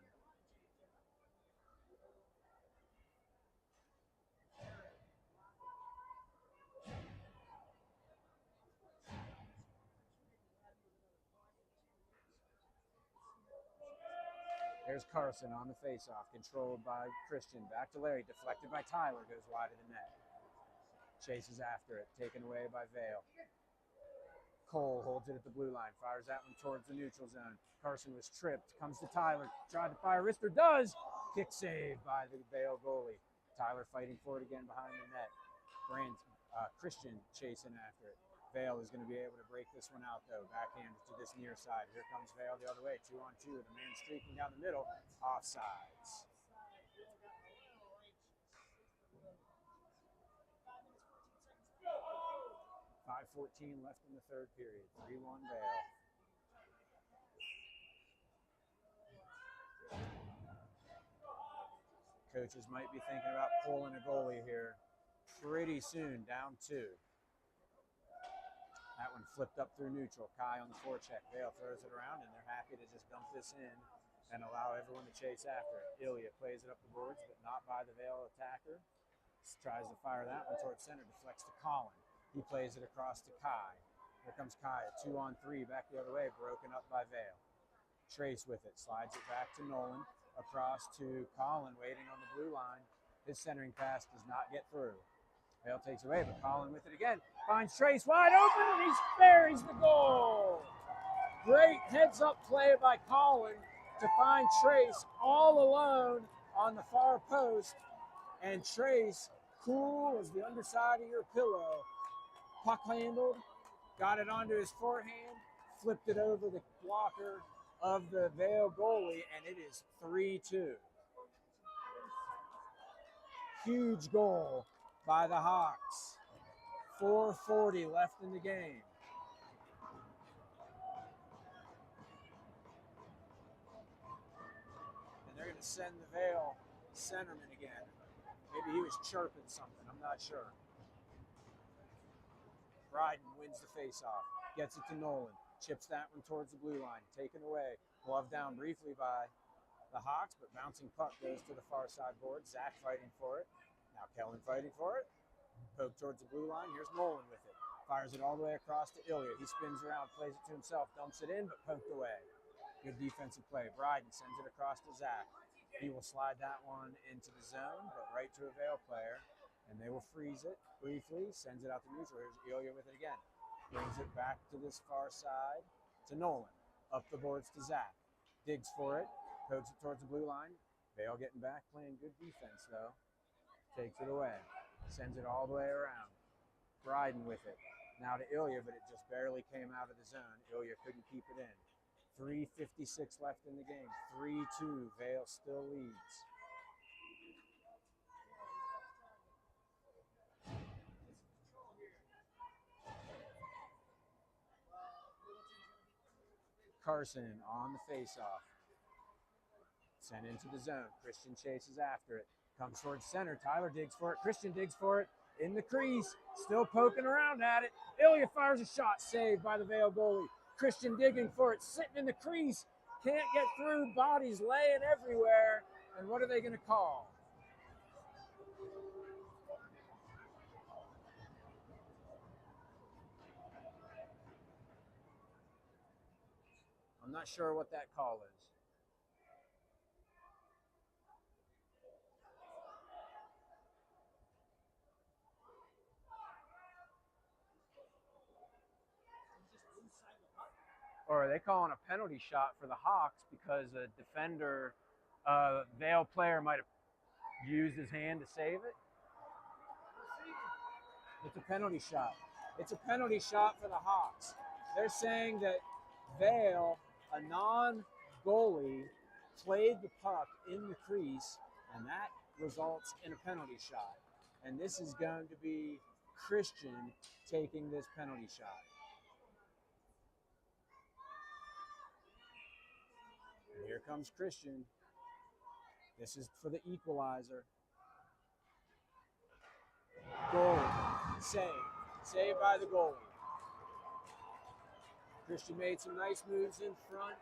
There's Carson on the faceoff, controlled by Christian. Back to Larry, deflected by Tyler, goes wide of the net. Chases after it, taken away by Vail. Cole holds it at the blue line, fires that one towards the neutral zone. Carson was tripped, comes to Tyler, tried to fire, Rister does! Kick save by the Vail goalie. Tyler fighting for it again behind the net. Christian chasing after it. Vail is going to be able to break this one out, though. Backhand to this near side. Here comes Vail the other way. 2-on-2 with a man streaking down the middle. Offsides. 5:14 left in the third period. 3-1 Vail. Coaches might be thinking about pulling a goalie here pretty soon. Down 2. That one flipped up through neutral. Kai on the forecheck. Vail throws it around, and they're happy to just dump this in and allow everyone to chase after it. Ilya plays it up the boards, but not by the Vail attacker. Tries to fire that one towards center. Deflects to Colin. He plays it across to Kai. Here comes Kai. A 2-on-3 back the other way. Broken up by Vail. Trace with it. Slides it back to Nolan. Across to Colin waiting on the blue line. His centering pass does not get through. Vail takes away, but Colin with it again. Finds Trace wide open, and he buries the goal. Great heads-up play by Colin to find Trace all alone on the far post. And Trace, cool as the underside of your pillow, puck handled, got it onto his forehand, flipped it over the blocker of the Vail goalie, and it is 3-2. Huge goal by the Hawks. 4:40 left in the game. And they're going to send the Vail centerman again. Maybe he was chirping something. I'm not sure. Bryden wins the faceoff. Gets it to Nolan. Chips that one towards the blue line. Taken away. Glove down briefly by the Hawks, but bouncing puck goes to the far side board. Zach fighting for it. Now Kellen fighting for it. Poke towards the blue line. Here's Nolan with it. Fires it all the way across to Ilya. He spins around, plays it to himself, dumps it in, but poked away. Good defensive play. Bryden sends it across to Zach. He will slide that one into the zone, but right to a Vail player, and they will freeze it briefly, sends it out to neutral. Here's Ilya with it again. Brings it back to this far side to Nolan. Up the boards to Zach. Digs for it. Pokes it towards the blue line. Vail getting back, playing good defense, though. Takes it away. Sends it all the way around. Bryden with it. Now to Ilya, but it just barely came out of the zone. Ilya couldn't keep it in. 3:56 left in the game. 3-2. Vail still leads. Carson on the faceoff. Sent into the zone. Christian chases after it. Comes towards center. Tyler digs for it. Christian digs for it. In the crease. Still poking around at it. Ilya fires a shot. Saved by the Vail goalie. Christian digging for it. Sitting in the crease. Can't get through. Bodies laying everywhere. And what are they going to call? I'm not sure what that call is. Or are they calling a penalty shot for the Hawks because a defender, Vail player might have used his hand to save it? It's a penalty shot. It's a penalty shot for the Hawks. They're saying that Vail, a non-goalie, played the puck in the crease, and that results in a penalty shot. And this is going to be Christian taking this penalty shot. And here comes Christian. This is for the equalizer. Goal. Save. Saved by the goalie. Christian made some nice moves in front,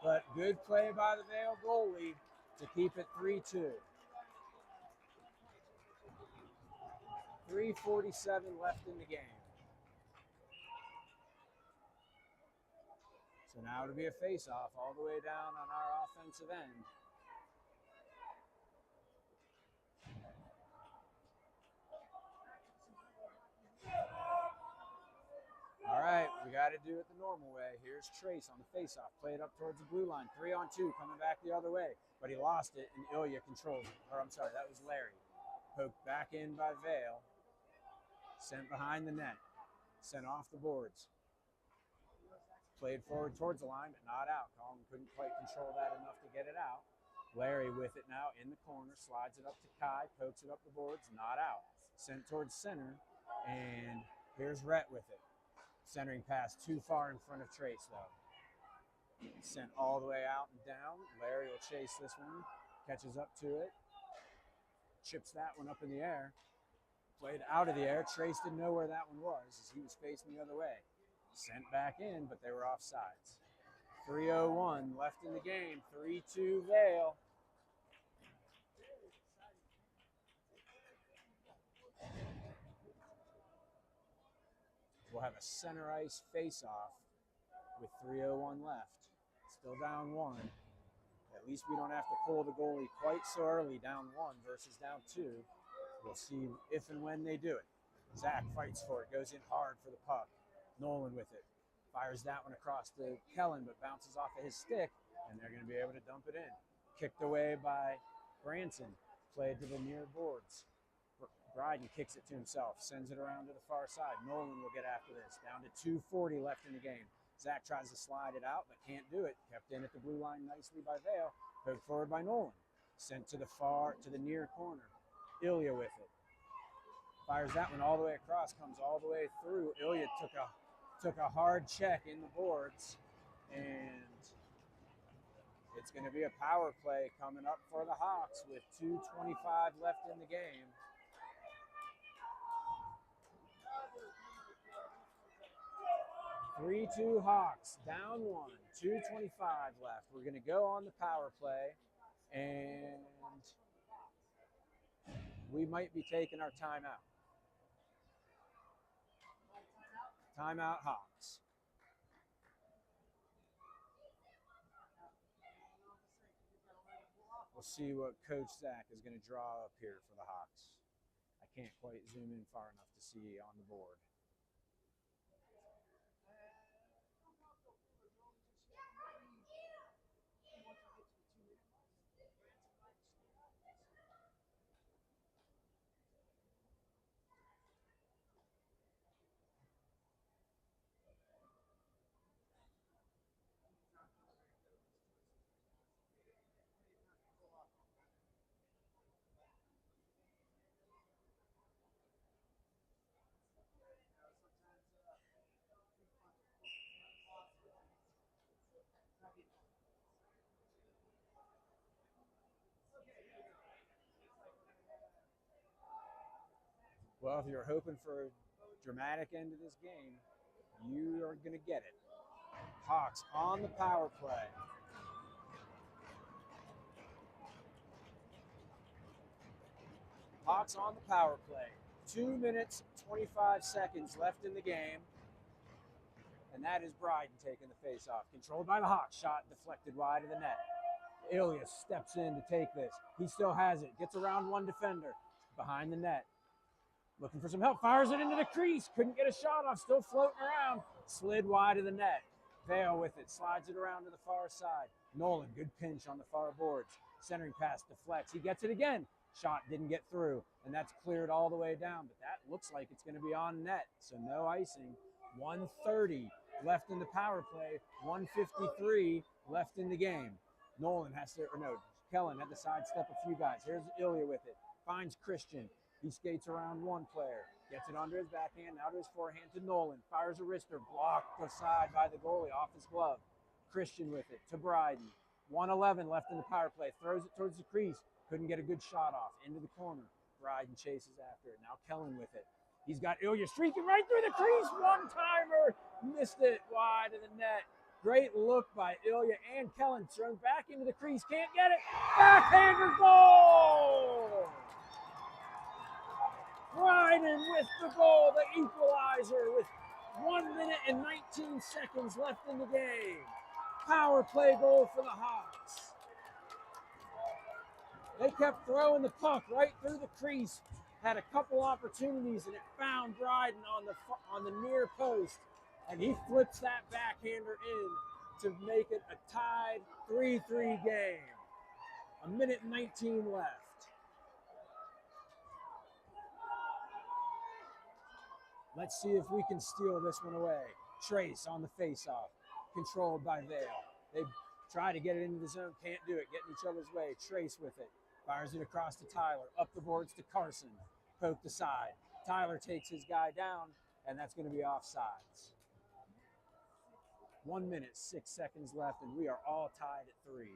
but good play by the Vail goalie to keep it 3-2. 3:47 left in the game. So now it'll be a face-off all the way down on our offensive end. All right, we got to do it the normal way. Here's Trace on the face-off. Play it up towards the blue line. 3-on-2, coming back the other way. But he lost it, and Ilya controls it. Or I'm sorry, that was Larry. Poked back in by Vail. Sent behind the net. Sent off the boards. Played forward towards the line, but not out. Colin couldn't quite control that enough to get it out. Larry with it now in the corner. Slides it up to Kai. Pokes it up the boards. Not out. Sent towards center. And here's Rhett with it. Centering pass too far in front of Trace, though. Sent all the way out and down. Larry will chase this one. Catches up to it. Chips that one up in the air. Played out of the air. Trace didn't know where that one was as he was facing the other way. Sent back in, but they were offsides. 3:01 left in the game. 3-2 Vail. We'll have a center ice face-off with 3:01 left. Still down 1. At least we don't have to pull the goalie quite so early, down 1 versus down 2. We'll see if and when they do it. Zach fights for it, goes in hard for the puck. Nolan with it. Fires that one across to Kellen, but bounces off of his stick, and they're going to be able to dump it in. Kicked away by Branson. Played to the near boards. Bryden kicks it to himself, sends it around to the far side. Nolan will get after this. Down to 2:40 left in the game. Zach tries to slide it out, but can't do it. Kept in at the blue line nicely by Vail. Poked forward by Nolan. Sent to the near corner. Ilya with it. Fires that one all the way across, comes all the way through. Ilya took a hard check in the boards, and it's going to be a power play coming up for the Hawks with 2:25 left in the game. (3-2) Hawks, down 1, 2:25 left. We're going to go on the power play, and we might be taking our timeout. Timeout Hawks. We'll see what Coach Zach is going to draw up here for the Hawks. I can't quite zoom in far enough to see on the board. Well, if you're hoping for a dramatic end to this game, you are going to get it. Hawks on the power play. Hawks on the power play. 2 minutes, 25 seconds left in the game. And that is Bryden taking the face-off. Controlled by the Hawks. Shot deflected wide of the net. Ilya steps in to take this. He still has it. Gets around one defender. Behind the net. Looking for some help. Fires it into the crease. Couldn't get a shot off. Still floating around. Slid wide of the net. Vail with it. Slides it around to the far side. Nolan, good pinch on the far boards. Centering pass deflects. He gets it again. Shot didn't get through. And that's cleared all the way down. But that looks like it's going to be on net. So no icing. 1:30 left in the power play. 1:53 left in the game. Nolan has to, or no, Kellen had to sidestep a few guys. Here's Ilya with it. Finds Christian. He skates around one player. Gets it under his backhand, now to his forehand to Nolan. Fires a wrister, blocked aside by the goalie off his glove. Christian with it to Bryden. 1:11 left in the power play. Throws it towards the crease. Couldn't get a good shot off. Into the corner. Bryden chases after it. Now Kellen with it. He's got Ilya streaking right through the crease. One-timer. Missed it wide of the net. Great look by Ilya and Kellen. Thrown back into the crease. Can't get it. Backhander goal! Bryden with the goal, the equalizer with 1 minute and 19 seconds left in the game. Power play goal for the Hawks. They kept throwing the puck right through the crease. Had a couple opportunities and it found Bryden on the near post. And he flips that backhander in to make it a tied 3-3 game. 1 minute and 19 left. Let's see if we can steal this one away. Trace on the faceoff, controlled by Vail. They try to get it into the zone, can't do it, getting each other's way. Trace with it, fires it across to Tyler, up the boards to Carson, poked aside. Tyler takes his guy down, and that's going to be offsides. 1 minute, 6 seconds left, and we are all tied at 3.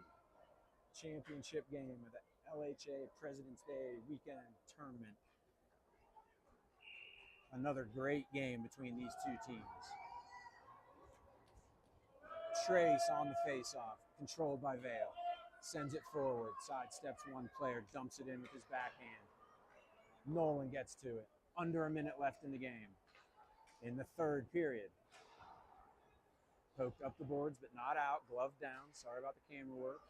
Championship game of the LHA President's Day weekend tournament. Another great game between these two teams. Trace on the faceoff, controlled by Vail. Sends it forward, sidesteps one player, dumps it in with his backhand. Nolan gets to it. Under a minute left in the game. In the third period. Poked up the boards, but not out. Glove down. Sorry about the camera work.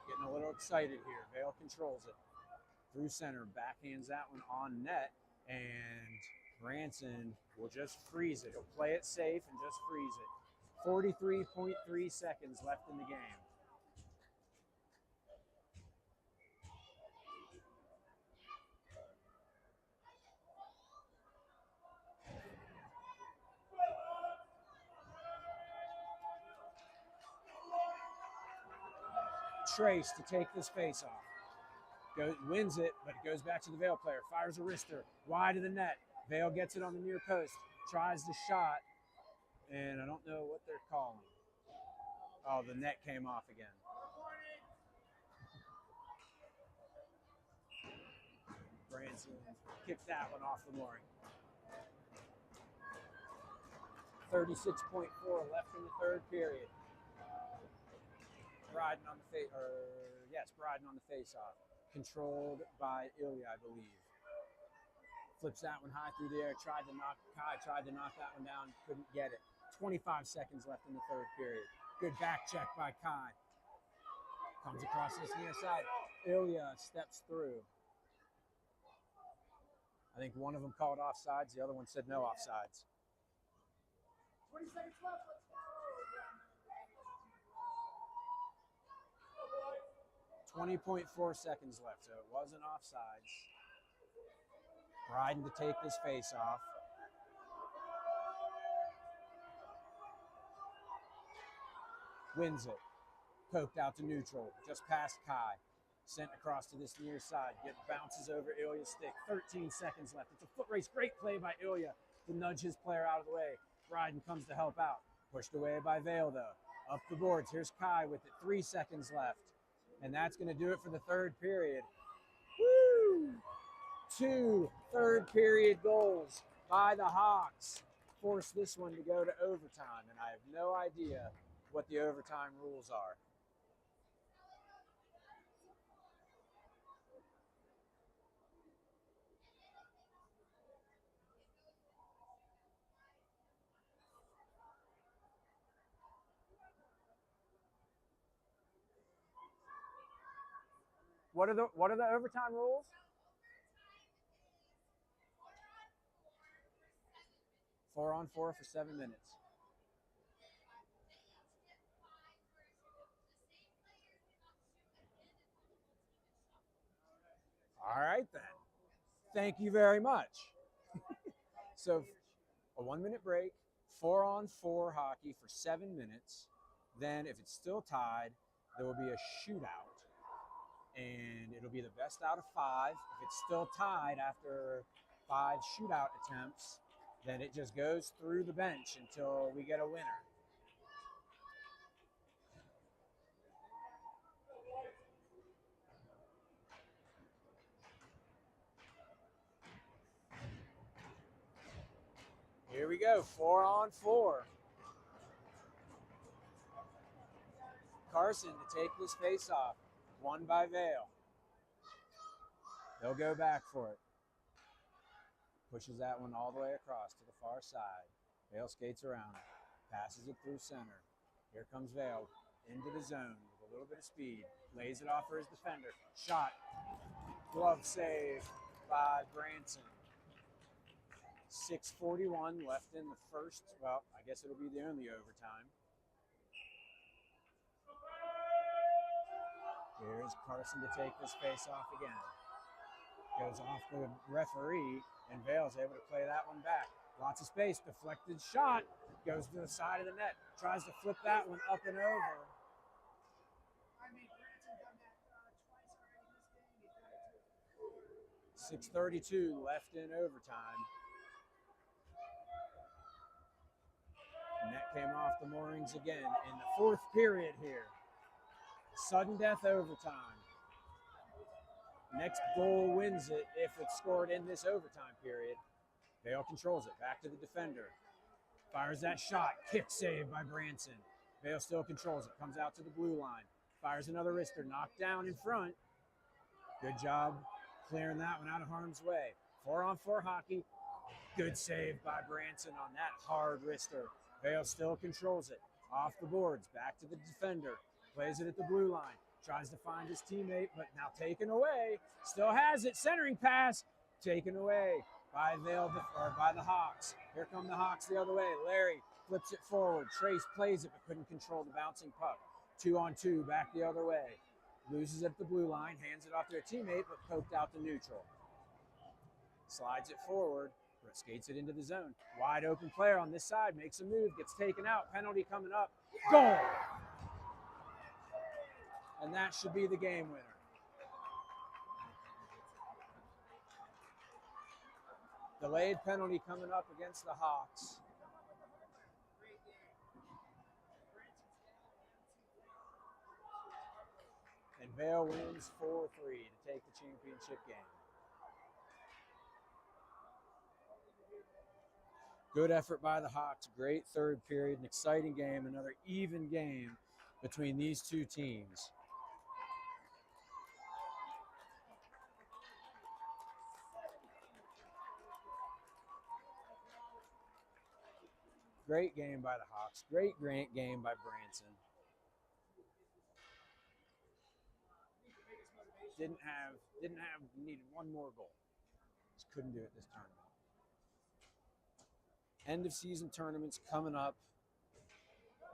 Getting a little excited here. Vail controls it. Through center, backhands that one on net, and Branson will just freeze it. He'll play it safe and just freeze it. 43.3 seconds left in the game. Trace to take this face off. Wins it, but it goes back to the Vail player. Fires a wrister wide of the net. Vail gets it on the near post. Tries the shot, and I don't know what they're calling. Oh, the net came off again. Branson kicked that one off the mooring. 36.4 left in the third period. Bryden on the Bryden on the face-off. Controlled by Ilya, I believe. Flips that one high through the air. Tried to knock that one down. Couldn't get it. 25 seconds left in the third period. Good back check by Kai. Comes across this near side. Ilya steps through. I think one of them called offsides. The other one said no offsides. 20 seconds left. Let's go. 20.4 seconds left, so it wasn't offsides. Bryden to take this face off. Wins it. Poked out to neutral, just past Kai. Sent across to this near side. Bounces over Ilya's stick. 13 seconds left. It's a foot race. Great play by Ilya to nudge his player out of the way. Bryden comes to help out. Pushed away by Vail, though. Up the boards. Here's Kai with it. 3 seconds left. And that's going to do it for the third period. Woo! 2 third period goals by the Hawks. Force this one to go to overtime. And I have no idea what the overtime rules are. What are the overtime rules? Four on four for 7 minutes. All right, then. Thank you very much. So a 1 minute break, 4-on-4 hockey for 7 minutes. Then if it's still tied, there will be a shootout. And it'll be the best out of 5. If it's still tied after 5 shootout attempts, then it just goes through the bench until we get a winner. Here we go, 4-on-4. Carson to take this face-off, won by Vail. They'll go back for it. Pushes that one all the way across to the far side. Vail skates around it, passes it through center. Here comes Vail into the zone with a little bit of speed. Lays it off for his defender. Shot. Glove save by Branson. 6:41 left in the first. Well, I guess it'll be the only overtime. Here's Carson to take this face off again. Goes off the referee, and Vail's able to play that one back. Lots of space, deflected shot, goes to the side of the net, tries to flip that one up and over. 6:32 left in overtime. Net came off the moorings again in the 4th period here. Sudden death overtime. Next goal wins it if it's scored in this overtime period. Vail controls it. Back to the defender. Fires that shot. Kick save by Branson. Vail still controls it. Comes out to the blue line. Fires another wrister. Knocked down in front. Good job clearing that one out of harm's way. 4-on-4 hockey. Good save by Branson on that hard wrister. Vail still controls it. Off the boards. Back to the defender. Plays it at the blue line. Tries to find his teammate, but now taken away. Still has it. Centering pass. Taken away by Vail, or by the Hawks. Here come the Hawks the other way. Larry flips it forward. Trace plays it, but couldn't control the bouncing puck. 2-on-2, back the other way. Loses it at the blue line. Hands it off to a teammate, but poked out the neutral. Slides it forward. Skates it into the zone. Wide open player on this side. Makes a move. Gets taken out. Penalty coming up. Goal! And that should be the game winner. Delayed penalty coming up against the Hawks. And Vail wins 4-3 to take the championship game. Good effort by the Hawks. Great 3rd period. An exciting game. Another even game between these two teams. Great game by the Hawks. Great game by Branson. Needed one more goal. Just couldn't do it this tournament. End of season tournaments coming up.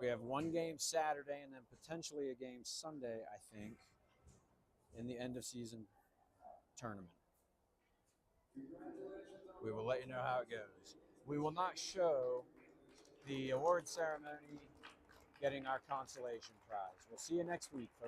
We have one game Saturday and then potentially a game Sunday, I think, in the end of season tournament. We will let you know how it goes. We will not show the award ceremony getting our consolation prize. We'll see you next week, folks.